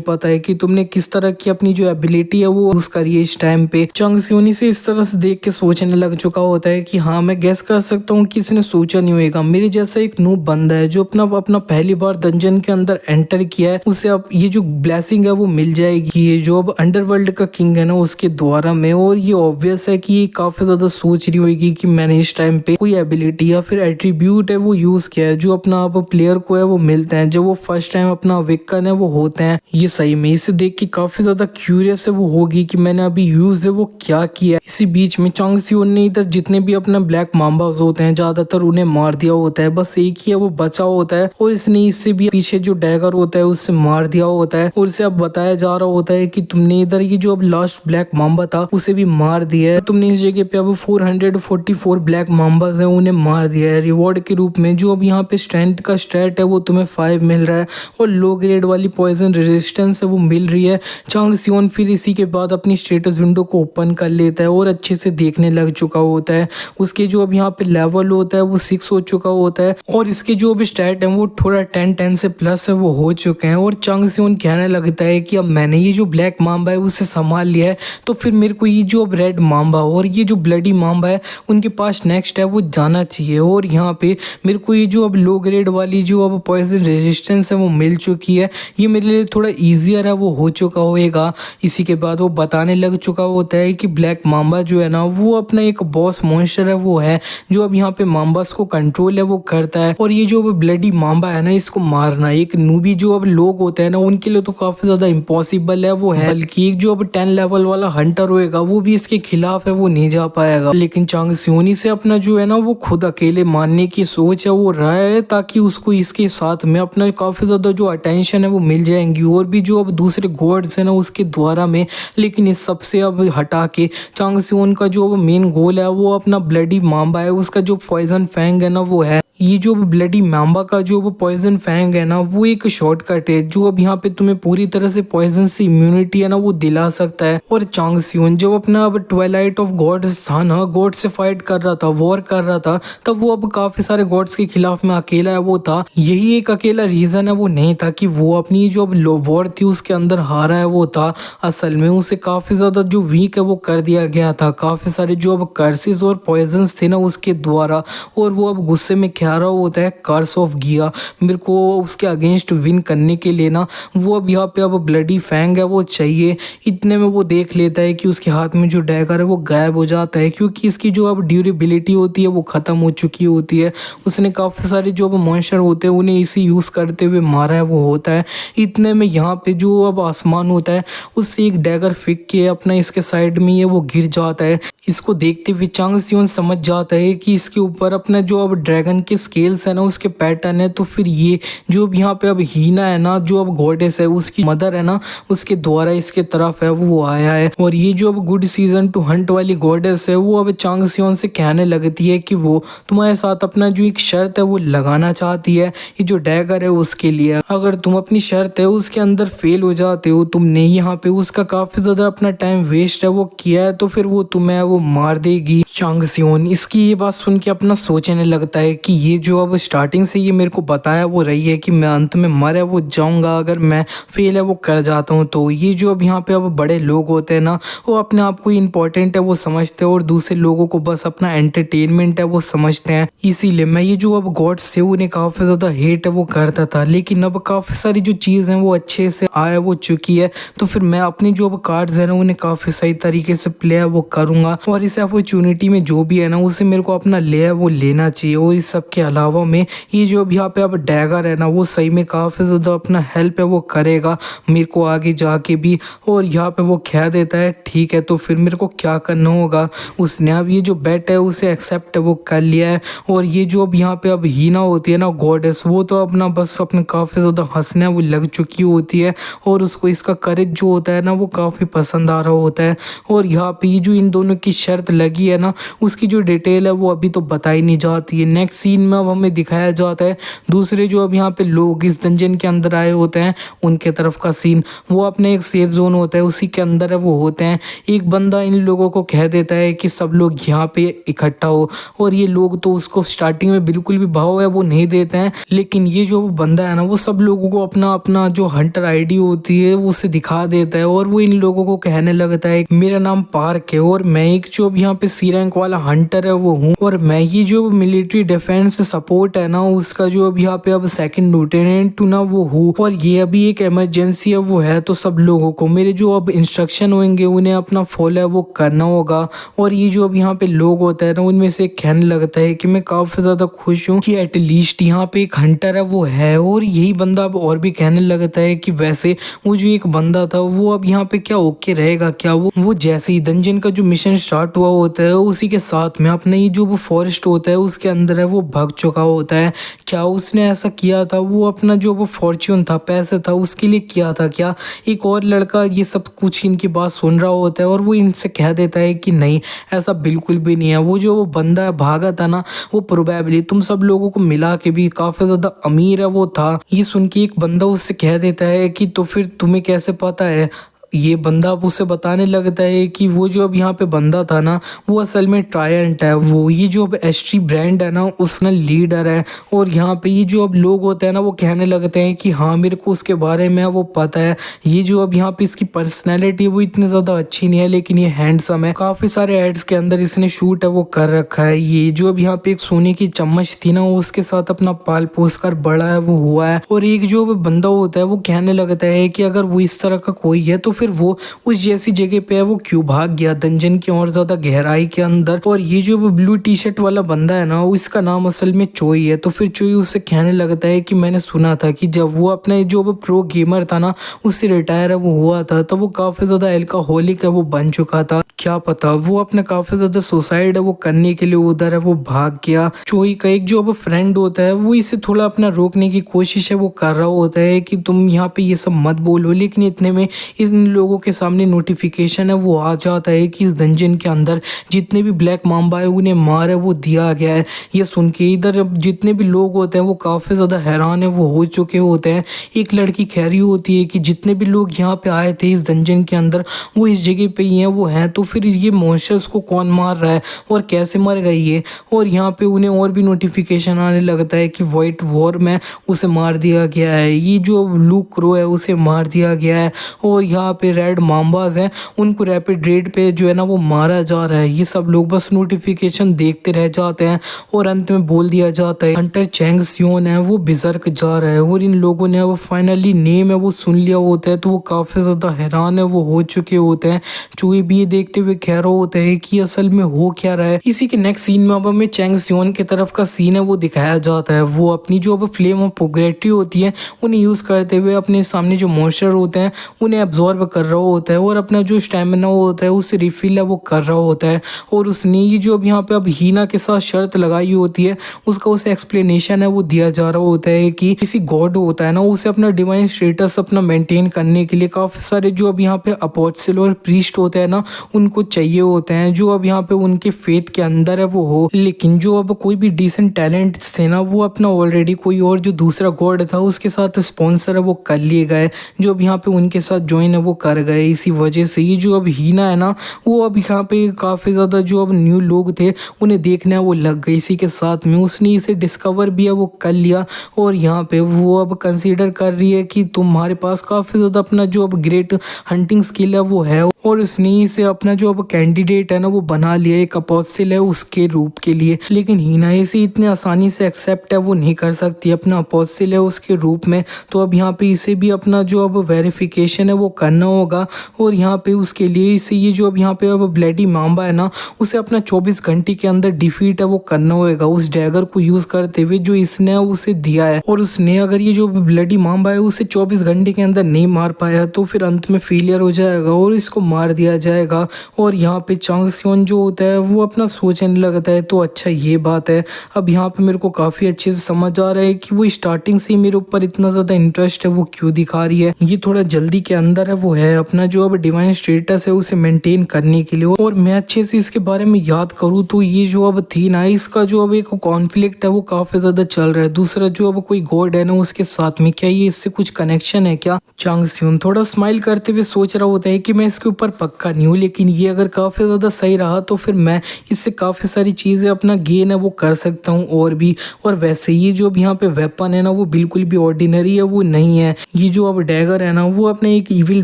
पता है कि तुमने किस तरह की अपनी जो एबिलिटी है वो यूज करी है इस टाइम पे। चांग सियोन से इस तरह से देख के सोचने लग चुका होता है कि हाँ मैं गेस कर सकता हूँ कि इसने सोचा नहीं होगा मेरे जैसा एक नूब बंदा है जो अपना अपना पहली बार डंजन के अंदर एंटर किया है उसे अब ये जो ब्लेसिंग है वो मिल जाएगी ये जो अब अंडरवर्ल्ड का किंग है ना उसके द्वारा में। और ये ऑब्वियस है कि ये काफी ज्यादा सोच रही होगी कि मैंने इस टाइम पे कोई एबिलिटी या फिर एट्रीब्यूट है वो यूज किया है जो अपना अब प्लेयर को है वो मिलते हैं जब वो फर्स्ट टाइम अपना अवेकन है वो होते हैं। ये सही में इसे देख के काफी ज्यादा क्यूरियस है वो होगी कि मैंने अभी यूज है वो क्या किया। इसी बीच में चांग सियोन ने इधर जितने भी अपना ब्लैक माम्बास होते हैं ज्यादातर उन्हें मार दिया होता है, बस एक ही है वो बचा होता है और इसने इससे भी पीछे जो डैगर होता है उससे मार दिया होता है। और इसे अब बताया जा रहा होता है कि तुमने इधर ये जो अब लास्ट ब्लैक माम्बा था उसे भी मार दिया है, तुमने इस जगह पे अब 444 ब्लैक माम्बास है उन्हें मार दिया है। रिवॉर्ड के रूप में जो अब यहाँ पे स्ट्रेंथ का स्टैट है वो तुम्हें 5 मिल रहा है और लो ग्रेड वाली पॉइजन रेजिस्टेंस है वो मिल रही है। चांग सियोन फिर इसी के बाद अपनी स्टेटस विंडो को ओपन कर लेता है और अच्छे से देखने लग चुका होता है। उसके जो अब यहाँ पे लेवल होता है वो 6 हो चुका होता है और इसके जो भी स्टैट है वो थोड़ा 10 से प्लस है वो हो चुके हैं। और चांग सियोन कहने लगता है कि अब मैंने ये जो ब्लैक माम्बा है उसे संभाल लिया है तो फिर मेरे को ये जो अब रेड माम्बा और ये जो ब्लडी माम्बा है उनके पास नेक्स्ट है वो जाना चाहिए। और यहाँ पे मेरे को ये जो अब लो ग्रेड वाली जो अब पॉइजन रेजिस्टेंस है वो मिल चुकी है, ये मेरे लिए थोड़ा ईजियर है वो हो चुका होएगा। इसी के बाद वो बताने लग चुका होता है कि ब्लैक माम्बा जो है ना वो अपना एक बॉस मॉन्स्टर है वो है जो अब यहाँ पे माम्बास को कंट्रोल है वो करता है। और ये जो ब्लडी माम्बा है ना इसको मारना एक नूबी जो अब लोग होते हैं ना उनके लिए तो काफी ज्यादा इम्पॉसिबल है वो है, बल्कि एक जो अब 10 लेवल वाला हंटर होएगा वो भी इसके खिलाफ है वो नहीं जा पाएगा। लेकिन चांग सियोनी से अपना जो है ना वो खुद अकेले मारने की सोच है वो रहा है ताकि उसको इसके साथ में अपना काफी ज्यादा जो अटेंशन है वो मिल जाएंगी और भी जो अब दूसरे गॉड्स है ना उसके द्वारा में। लेकिन इस सबसे अब हटा के चांग सियोन का जो मेन गोल है वो अपना ब्लडी माम्बा है उसका जो पॉइजन फैंग है ना वो है। ये जो ब्लडी माम्बा का जो पॉइजन फैंग है ना वो एक शॉर्टकट है जो अब यहाँ पे तुम्हें पूरी तरह से पॉइजन से इम्यूनिटी है ना वो दिला सकता है। और चांग सियोन जब अपना अब ट्वाइलाइट ऑफ गॉड्स था ना गॉड से फाइट कर रहा था वॉर कर रहा था तब वो अब काफी सारे गॉड्स के खिलाफ में अकेला है वो था। यही एक अकेला रीजन है वो नहीं था कि वो अपनी जो अब वॉर थी उसके अंदर हारा है वो था, असल में उसे काफी ज्यादा जो वीक है वो कर दिया गया था काफी सारे जो अब कर्सेस और पॉइजन थे ना उसके द्वारा। और वो अब गुस्से में रहा होता है कर्स ऑफ गिया, मेरे को उसके अगेंस्ट विन करने के लिए ना वो अब यहाँ पे अब ब्लडी फैंग है वो चाहिए। इतने में वो देख लेता है कि उसके हाथ में जो डैगर है वो गायब हो जाता है क्योंकि इसकी जो अब ड्यूरेबिलिटी होती है वो खत्म हो चुकी होती है। उसने काफ़ी सारे जो अब मॉन्स्टर होते हैं उन्हें इसे यूज़ करते हुए मारा है वो होता है। इतने में यहाँ पे जो अब आसमान होता है उससे एक डैगर फेंक के अपना इसके साइड में ये वो गिर जाता है। इसको देखते हुए चांग सियोन समझ जाता है कि इसके ऊपर अपना जो अब ड्रैगन के स्केल्स है ना, उसके पैटर्न है, तो फिर ये जो अब यहाँ पे अब हीना है ना, जो अब गॉडेस है, उसकी मदर है ना, उसके द्वारा इसके तरफ है वो आया है। और ये जो अब गुड सीजन टू हंट वाली गॉडेस है, वो अब चांग सियोन से कहने लगती है कि वो तुम्हारे साथ अपना जो एक शर्त है वो लगाना चाहती है, ये जो डैगर है उसके लिए। अगर तुम अपनी शर्त है उसके अंदर फेल हो जाते हो, तुमने यहाँ पे उसका काफी ज्यादा अपना टाइम वेस्ट है वो किया है, तो फिर वो तुम्हें वो मार देगी। चांग सियोन इसकी ये बात सुन के अपना सोचने लगता है कि ये जो अब स्टार्टिंग से ये मेरे को बताया वो रही है कि मैं अंत में मर है वो जाऊंगा, अगर मैं फेल है वो कर जाता हूँ। तो ये जो अब यहाँ पे अब बड़े लोग होते हैं ना, वो अपने आप को इम्पोर्टेंट है वो समझते हैं और दूसरे लोगों को बस अपना एंटरटेनमेंट है वो समझते हैं। इसीलिए मैं ये जो अब गॉड्स थे उन्हें काफी ज्यादा हेट है वो करता था, लेकिन अब काफी सारी जो चीज है वो अच्छे से आया वो चुकी है, तो फिर मैं अपनी जो अब कार्ड्स है ना उन्हें काफी सही तरीके से प्ले है वो करूंगा, और इस अपॉर्चुनिटी में जो भी है ना उसे मेरे को अपना ले है वो लेना चाहिए। और इस सब के अलावा में ये जो अब यहाँ पे अब डैगर है ना, वो सही में काफी ज्यादा अपना हेल्प है वो करेगा मेरे को आगे जाके भी। और यहाँ पे वो कह देता है ठीक है, तो फिर मेरे को क्या करना होगा। उसने अब ये जो बेट है उसे एक्सेप्ट है वो कर लिया है। और ये जो अब यहाँ पे अब हीना होती है ना गॉडेस, वो तो अपना बस अपने काफी ज्यादा हंसने वो लग चुकी होती है, और उसको इसका करेज जो होता है ना वो काफी पसंद आ रहा होता है। और यहाँ पे ये जो इन दोनों की शर्त लगी है ना, उसकी जो डिटेल है वो अभी तो बताई नहीं जाती है। नेक्स्ट सीन में अब हमें दिखाया जाता है दूसरे जो अब यहाँ पे लोग इस डंजन के अंदर आए होते हैं उनके तरफ का सीन। वो अपने एक सेफ जोन होता है उसी के अंदर है वो होते हैं। एक बंदा इन लोगों को कह देता है कि सब लोग यहाँ पे इकट्ठा हो, और ये लोग तो उसको स्टार्टिंग में बिल्कुल भी भाव है वो नहीं देते हैं, लेकिन ये जो बंदा है ना वो सब लोगों को अपना अपना जो हंटर आईडी होती है वो उसे दिखा देता है। और वो इन लोगों को कहने लगता है मेरा नाम पार्क है और मैं एक जो अब यहाँ पे सी रैंक वाला हंटर है वो हूँ, और मैं ये जो मिलिट्री डिफेंस सपोर्ट है ना उसका जो अब यहाँ पे अब सेकंड लिeutenant ना वो हूँ, और ये अभी एक इमरजेंसी है वो है, तो सब लोगों को मेरे जो अब इंस्ट्रक्शन होंगे उन्हें अपना फॉलो है वो करना होगा। और ये जो अब यहाँ पे लोग होता है ना उनमें से कहने लगता है कि मैं काफी ज्यादा खुश हूँ कि एटलीस्ट यहाँ पे एक हंटर है वो है। और यही बंदा अब और भी कहने लगता है कि वैसे वो जो एक बंदा था वो अब यहाँ पे क्या ओके रहेगा क्या। वो जैसे ही डंजन का जो मिशन स्टार्ट हुआ होता है उसी के साथ में अपना ये जो वो फॉरेस्ट होता है उसके अंदर है वो भाग चुका होता है। क्या उसने ऐसा किया था, वो अपना जो वो फॉर्च्यून था पैसे था उसके लिए किया था क्या। एक और लड़का ये सब कुछ इनकी बात सुन रहा होता है और वो इनसे कह देता है कि नहीं ऐसा बिल्कुल भी नहीं है, वो जो वो बंदा भागा था ना वो प्रोबेबली तुम सब लोगों को मिला के भी काफी ज्यादा अमीर है वो था। ये सुन के एक बंदा उससे कह देता है कि तो फिर तुम्हें कैसे पता है। ये बंदा अब उसे बताने लगता है कि वो जो अब यहाँ पे बंदा था ना वो असल में ट्रायंट है, वो ये जो अब एसटी ब्रांड है ना उसका लीडर है। और यहाँ पे ये जो अब लोग होते हैं ना वो कहने लगते हैं कि हाँ मेरे को उसके बारे में वो पता है। ये जो अब यहाँ पे इसकी पर्सनैलिटी है वो इतनी ज़्यादा अच्छी नहीं है, लेकिन ये हैंडसम है। काफ़ी सारे एड्स के अंदर इसने शूट है वो कर रखा है। ये जो अब यहाँ पे एक सोने की चम्मच थी ना उसके साथ अपना पाल पोस कर बड़ा है वो हुआ है। और एक जो बंदा होता है वो कहने लगता है कि अगर वो इस तरह का कोई है तो फिर वो उस जैसी जगह पे है वो क्यों भाग गया डंजन की और ज्यादा गहराई के अंदर। और ये जो ब्लू टी शर्ट वाला बंदा है ना इसका नाम असल में चोई है। तो फिर चोई उससे कहने लगता है कि मैंने सुना था कि जब वो अपने जो प्रो गेमर था ना उससे रिटायर है वो हुआ था तो वो काफी ज्यादा एल्कोहलिक है वो बन चुका था। क्या पता वो अपने काफी ज्यादा सुसाइड है वो करने के लिए उधर है वो भाग गया। चोई का एक जो अब फ्रेंड होता है वो इसे थोड़ा अपना रोकने की कोशिश है वो कर रहा होता है कि तुम यहाँ पे ये सब मत बोलो, लेकिन इतने में इन लोगों के सामने नोटिफिकेशन है वो आ जाता है कि इस डंजन के अंदर जितने भी ब्लैक मांबा है उन्हें मार है वो दिया गया है। ये सुन के इधर जितने भी लोग होते हैं वो काफी ज्यादा हैरान है वो हो चुके होते हैं। एक लड़की कह रही होती है कि जितने भी लोग यहाँ पे आए थे इस डंजन के अंदर वो इस जगह पे ही हैं वो हैं, तो फिर ये मॉन्स्टर्स को कौन मार रहा है और कैसे मर गई है। और यहाँ पे उन्हें और भी नोटिफिकेशन आने लगता है कि व्हाइट वॉर में उसे मार दिया गया है, ये जो ब्लू क्रो है उसे मार दिया गया है, और यहाँ पे रेड माम्बाज हैं उनको रैपिड रेट पे जो है ना वो मारा जा रहा है। ये सब लोग बस नोटिफिकेशन देखते रह जाते हैं और अंत में बोल दिया जाता है हंटर चैंग सियोन है वो बिजर्क जा रहा है। और इन लोगों ने वो फाइनली नेम है वो सुन लिया होता है तो वो काफी ज्यादा हैरान है वो हो चुके होते हैं। चूहे भी ये देखते हुए कह रहा होता है कि असल में हो क्या रहा है। इसी के नेक्स्ट सीन में अब हमें चैंग सियोन की तरफ का सीन है वो दिखाया जाता है। वो अपनी जो अब फ्लेम ऑफ प्रोग्रेटिव होती है उन्हें यूज करते हुए अपने सामने जो मॉन्स्टर होते हैं उन्हें अब्जॉर्ब कर रहा होता है और अपना जो स्टेमिना होता है उसे रिफिल है वो कर रहा होता है। और उसने ये जो अब यहाँ पे अब हीना के साथ शर्त लगाई होती है उसका उसे एक्सप्लेनेशन है वो दिया जा रहा होता है कि किसी गॉड होता है ना उसे अपना डिवाइन स्टेटस अपना मेंटेन करने के लिए काफी सारे जो अब यहाँ पे अपोस्टल और प्रीस्ट होते हैं ना उनको चाहिए होते हैं जो अब यहाँ पे उनके फेथ के अंदर है वो हो। लेकिन जो अब कोई भी डिसेंट टैलेंट थे ना वो अपना ऑलरेडी कोई और जो दूसरा गॉड था उसके साथ स्पॉन्सर है वो कर लिए गए, जो अब यहाँ पे उनके साथ ज्वाइन है वो कर गए। इसी वजह से ये जो अब हीना है ना वो अब यहाँ पे काफ़ी ज़्यादा जो अब न्यू लोग थे उन्हें देखने वो लग गए। इसी के साथ में उसने इसे डिस्कवर भी है वो कर लिया और यहाँ पे वो अब कंसीडर कर रही है कि तुम्हारे पास काफ़ी ज़्यादा अपना जो अब ग्रेट हंटिंग स्किल है वो है और उसने इसे अपना जो अब कैंडिडेट है ना वो बना लिया एक अपोस्टल है उसके रूप के लिए। लेकिन हीना इसे इतने आसानी से एक्सेप्ट है वो नहीं कर सकती अपना अपोस्टल है उसके रूप में। तो अब यहाँ पे इसे भी अपना जो अब वेरिफिकेशन है वो करना होगा और यहाँ पे उसके लिए इसे ये जो अब यहाँ पे अब ब्लडी मांबा है ना उसे अपना 24 घंटे के अंदर डिफीट है वो करना होगा उस डैगर को यूज करते हुए जो इसने उसे दिया है। और उसने अगर ये जो ब्लडी मांबा है उसे 24 घंटे के अंदर नहीं मार पाया तो फिर अंत में फेलियर हो जाएगा और इसको मार दिया जाएगा। और यहाँ पे चांग सियोन जो होता है वो अपना सोचने लगता है तो अच्छा ये बात है। अब यहाँ पे मेरे को काफ़ी अच्छे से समझ आ रहा है कि वो स्टार्टिंग से ही मेरे ऊपर इतना ज़्यादा इंटरेस्ट है वो क्यों दिखा रही है। ये थोड़ा जल्दी के अंदर है वो है अपना जो अब डिवाइन स्टेटस है उसे मेंटेन करने के लिए। और मैं अच्छे से इसके बारे में याद करूँ तो ये जो अब थी ना इसका जो अब एक कॉन्फ्लिक्ट है वो काफ़ी ज़्यादा चल रहा है। दूसरा जो अब कोई गॉड है ना उसके साथ में क्या ये इससे कुछ कनेक्शन है क्या। चांग सियोन थोड़ा स्माइल करते हुए सोच रहा होता है कि मैं इसके ऊपर पक्का नहीं हूँ लेकिन ये अगर काफ़ी ज़्यादा सही रहा तो फिर मैं इससे काफ़ी सारी चीज़ें अपना गेन है वो कर सकता हूँ और भी। और वैसे ये जो अब यहाँ पे वेपन है ना वो बिल्कुल भी ऑर्डिनरी है वो नहीं है। ये जो अब डैगर है ना वो अपने एक इविल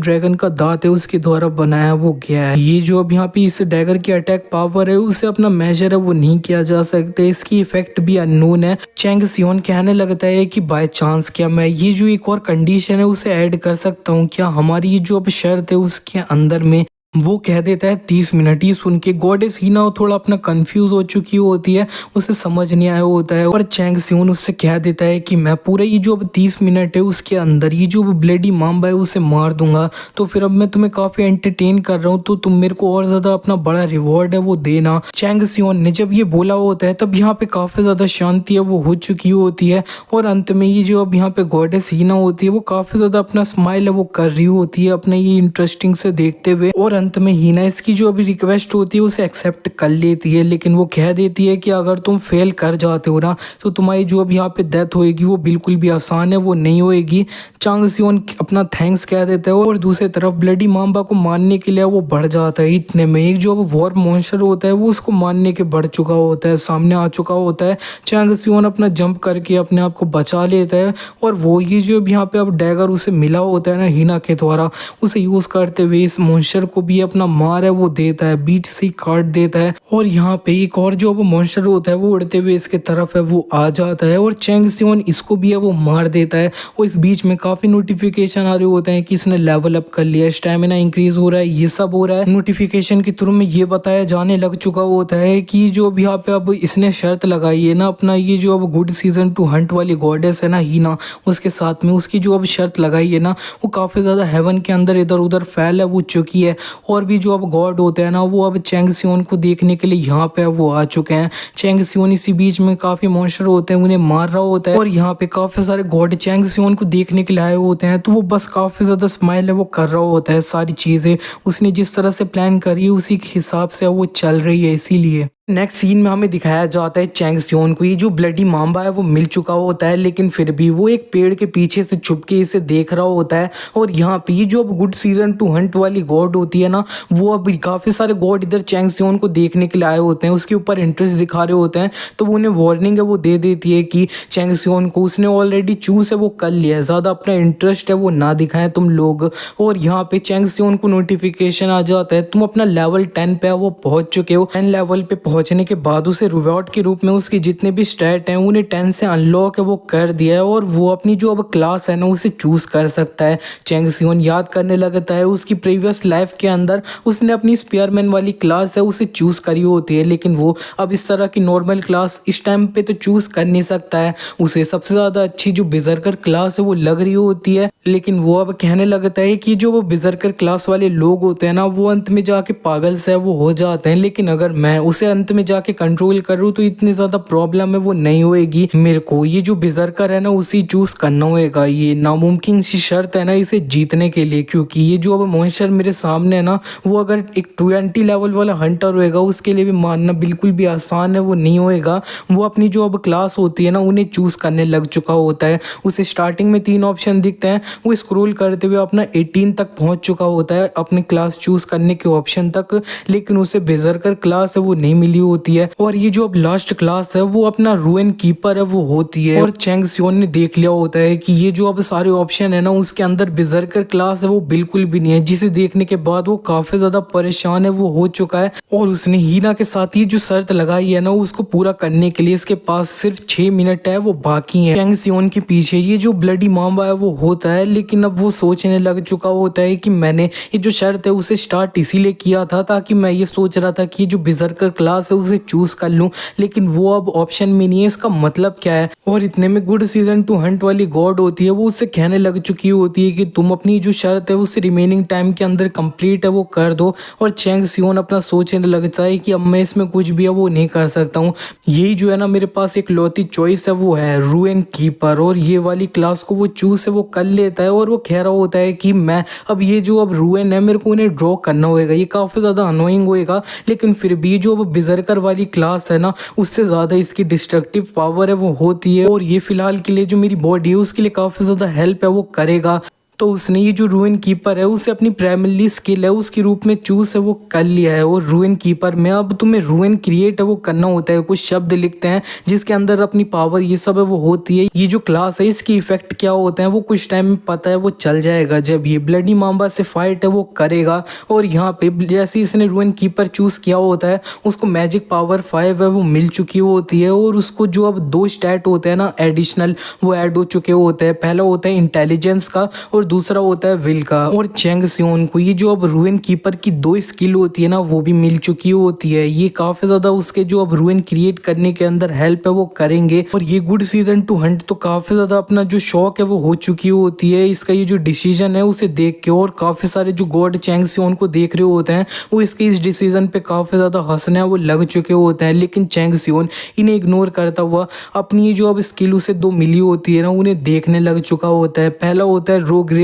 ड्रैगन का दांत है उसके द्वारा बनाया वो गया है। ये जो अब यहाँ पे इस डैगर की अटैक पावर है उसे अपना मेजर है वो नहीं किया जा सकता, इसकी इफेक्ट भी अननोन है। चैंग सियोन कहने लगता है कि बाय चांस क्या मैं ये जो एक और कंडीशन है उसे ऐड कर सकता हूँ क्या। हमारी ये जो अब शर्त है उसके अंदर में वो कह देता है 30 मिनट। ही सुन के गॉडेस हीना थोड़ा अपना कंफ्यूज हो चुकी होती है, उसे समझ नहीं आया होता है और चैंग सियोन उससे कह देता है कि मैं पूरा ये जो अब 30 मिनट है उसके अंदर ये जो ब्लेडी मांबा है उसे मार दूंगा। तो फिर अब मैं तुम्हें काफी एंटरटेन कर रहा हूँ तो तुम मेरे को और ज्यादा अपना बड़ा रिवॉर्ड है वो देना। चैंग सियोन ने जब ये बोला होता है तब यहाँ पे काफी ज्यादा शांति है वो हो चुकी होती है और अंत में ये जो अब यहाँ पे गॉडेस हीना होती है वो काफी ज्यादा अपना स्माइल है वो कर रही होती है अपने ये इंटरेस्टिंग से देखते हुए। और अंत में हीना इसकी जो अभी रिक्वेस्ट होती है उसे एक्सेप्ट कर लेती है लेकिन वो कह देती है कि अगर तुम फेल कर जाते हो ना तो तुम्हारी जो अब यहाँ पे डेथ होएगी वो बिल्कुल भी आसान है वो नहीं होएगी। चांग सियोन अपना थैंक्स कह देता है और दूसरी तरफ ब्लडी मांबा को मारने के लिए वो बढ़ जाता है। इतने में एक जो अब वॉर मॉन्स्टर होता है वो उसको मारने के बढ़ चुका होता है, सामने आ चुका होता है। चांग सियोन अपना जंप करके अपने आप को बचा लेता है और वो ये जो अब यहाँ पे अब डैगर उसे मिला होता है ना हीना के द्वारा उसे यूज करते हुए इस मॉन्स्टर को भी अपना मार है वो देता है, बीच से ही काट देता है। और यहाँ पे एक और जो अब मॉन्स्टर होता है वो उड़ते हुए इसके तरफ है वो आ जाता है और चैंग सियोन इसको भी है वो मार देता है। और इस बीच में काफी नोटिफिकेशन आ रहे होते हैं कि इसने लेवल अप कर लिया, स्टैमिना इंक्रीज हो रहा है, ये सब हो रहा है। नोटिफिकेशन के थ्रू में ये बताया जाने लग चुका होता है कि जो अब यहाँ पे अब इसने शर्त लगाई है ना अपना ये जो अब गुड सीजन 2 हंट वाली गॉडेस है ना हीना उसके साथ में उसकी जो अब शर्त लगाई है ना वो काफी ज्यादा हेवन के अंदर इधर उधर फैल है वो चुकी है। और भी जो अब गॉड होते हैं ना वो अब चैंग सियोन को देखने के लिए यहाँ पे वो आ चुके हैं। चैंग सियोन इसी बीच में काफी मॉन्स्टर होते हैं उन्हें मार रहा होता है और यहाँ पे काफी सारे गॉड चैंग सियोन को देखने के लिए आए होते हैं तो वो बस काफी ज्यादा स्माइल है वो कर रहा होता है। सारी चीजें उसने जिस तरह से प्लान करी है उसी के हिसाब से वो चल रही है। इसीलिए नेक्स्ट सीन में हमें दिखाया जाता है चैंग सियोन को ये जो ब्लडी मांबा है वो मिल चुका होता है लेकिन फिर भी वो एक पेड़ के पीछे से छुप के इसे देख रहा होता है। और यहाँ पे ये जो अब गुड सीजन 2 हंट वाली गॉड होती है ना वो अब काफी सारे गॉड इधर चैंग सियोन को देखने के लिए आए होते हैं, उसके ऊपर इंटरेस्ट दिखा रहे होते हैं तो वो उन्हें वार्निंग है वो दे देती है कि चैंग सियोन को उसने ऑलरेडी चूज है वो कर लिया है, ज्यादा अपना इंटरेस्ट है वो ना दिखाएं तुम लोग। और यहाँ पे चैंग सियोन को नोटिफिकेशन आ जाता है तुम अपना लेवल 10 पे वो पहुंच चुके हो, 10 लेवल पे पहुंचने के बाद उसे रिवॉर्ड के रूप में उसके जितने भी स्टैट हैं उन्हें 10 से अनलॉक है वो कर दिया है और वो अपनी जो अब क्लास है ना उसे चूज कर सकता है। चैंग सियोन याद करने लगता है उसकी प्रीवियस लाइफ के अंदर उसने अपनी स्पीयरमैन वाली क्लास है उसे चूज करी होती है, लेकिन वो अब इस तरह की नॉर्मल क्लास इस टाइम पे तो चूज कर नहीं सकता है। उसे सबसे ज्यादा अच्छी जो बिजर्कर क्लास है वो लग रही होती है, लेकिन वो अब कहने लगता है कि जो वो बिजर्कर क्लास वाले लोग होते हैं ना वो अंत में जाके पागल से वो हो जाते हैं, लेकिन अगर मैं उसे अंत में जाके कंट्रोल करूँ तो इतनी ज्यादा प्रॉब्लम है वो नहीं होएगी। मेरे को ये जो बिजर्कर है ना उसे चूज करना होएगा। ये नामुमकिन सी शर्त है ना इसे जीतने के लिए, क्योंकि ये जो अब मॉन्स्टर मेरे सामने है ना वो अगर एक 20 लेवल वाला हंटर होएगा उसके लिए भी मारना बिल्कुल भी आसान है वो नहीं होएगा। वो अपनी जो अब क्लास होती है ना उन्हें चूज करने लग चुका होता है। उसे स्टार्टिंग में 3 ऑप्शन दिखते हैं, वो स्क्रॉल करते हुए अपना 18 तक पहुंच चुका होता है अपनी क्लास चूज करने के ऑप्शन तक, लेकिन उसे बेजरकर क्लास है वो नहीं मिली होती है। और ये जो अब लास्ट क्लास है वो अपना रूइन कीपर है वो होती है। और चैंग सियोन ने देख लिया होता है कि ये जो अब सारे ऑप्शन है ना उसके अंदर बेजरकर क्लास है वो बिल्कुल भी नहीं है, जिसे देखने के बाद वो काफी ज्यादा परेशान है वो हो चुका है। और उसने हीना के साथ ये जो शर्त लगाई है ना उसको पूरा करने के लिए इसके पास सिर्फ 6 मिनट है वो बाकी है। चैंग सियोन के पीछे ये जो ब्लडी मामा है वो होता है, लेकिन अब वो सोचने लग चुका होता है कि मैंने ये जो शर्त है उसे स्टार्ट इसीलिए किया था ताकि मैं ये सोच रहा था कि जो बिजर्कर क्लास है उसे चूज कर लूं, लेकिन वो अब ऑप्शन में नहीं है, इसका मतलब क्या है। और इतने में गुड सीजन 2 हंट वाली गॉड होती है वो उससे कहने लग चुकी होती है कि तुम अपनी जो शर्त है उसे रिमेनिंग टाइम के अंदर कंप्लीट है वो कर दो। और चैंग सियोन अपना सोचने लगता है कि अब मैं इसमें कुछ भी है वो नहीं कर सकता हूँ, यही जो है ना मेरे पास एक लौती चॉइस है वो है रूइन कीपर। और ये वाली क्लास को वो चूज है वो कर लेता है और वो कह रहा होता है कि मैं अब ये जो अब रूइन है मेरे को उन्हें ड्रॉ करना होएगा, ये काफी ज्यादा अनोइंग होएगा, लेकिन फिर भी जो अब बिजर्कर वाली क्लास है ना उससे ज्यादा इसकी डिस्ट्रक्टिव पावर है वो होती है। और ये फिलहाल के लिए जो मेरी बॉडी है उसके लिए काफी ज्यादा हेल्प है वो करेगा। तो उसने ये जो रूइन कीपर है उसे अपनी प्राइमरी स्किल है उसके रूप में चूज है वो कर लिया है। और रूइन कीपर में अब तुम्हें रूइन क्रिएट है वो करना होता है, कुछ शब्द लिखते हैं जिसके अंदर अपनी पावर ये सब है वो होती है। ये जो क्लास है इसकी इफेक्ट क्या होता है वो कुछ टाइम में पता है वो चल जाएगा जब ये ब्लडी माम्बा से फाइट है वो करेगा। और यहाँ पे जैसे इसने रूइन कीपर चूज किया होता है उसको मैजिक पावर 5 है वो मिल चुकी होती है, और उसको जो अब 2 स्टैट होते हैं ना एडिशनल वो ऐड हो चुके होते हैं। पहला होता है इंटेलिजेंस का और दूसरा होता है विल का। और चैंग सियोन को ये जो अब रूइन कीपर की 2 स्किल होती है ना वो भी मिल चुकी होती है। ये काफी ज्यादा उसके जो अब रूइन क्रिएट करने के अंदर हेल्प है वो करेंगे। और ये गुड सीजन 2 हंट तो काफी ज्यादा अपना जो शौक है वो हो चुकी होती है। इसका ये जो डिसीजन है उसे देख के और काफी सारे जो गॉड चैंग सियोन को देख रहे होते हैं वो इसके इस डिसीजन पे काफी ज्यादा हंसने वो लग चुके होते हैं, लेकिन चैंग सियोन इन्हें इग्नोर करता हुआ अपनी ये जो अब स्किल उसे 2 मिली होती है ना उन्हें देखने लग चुका होता है। पहला होता है रो ग्रेड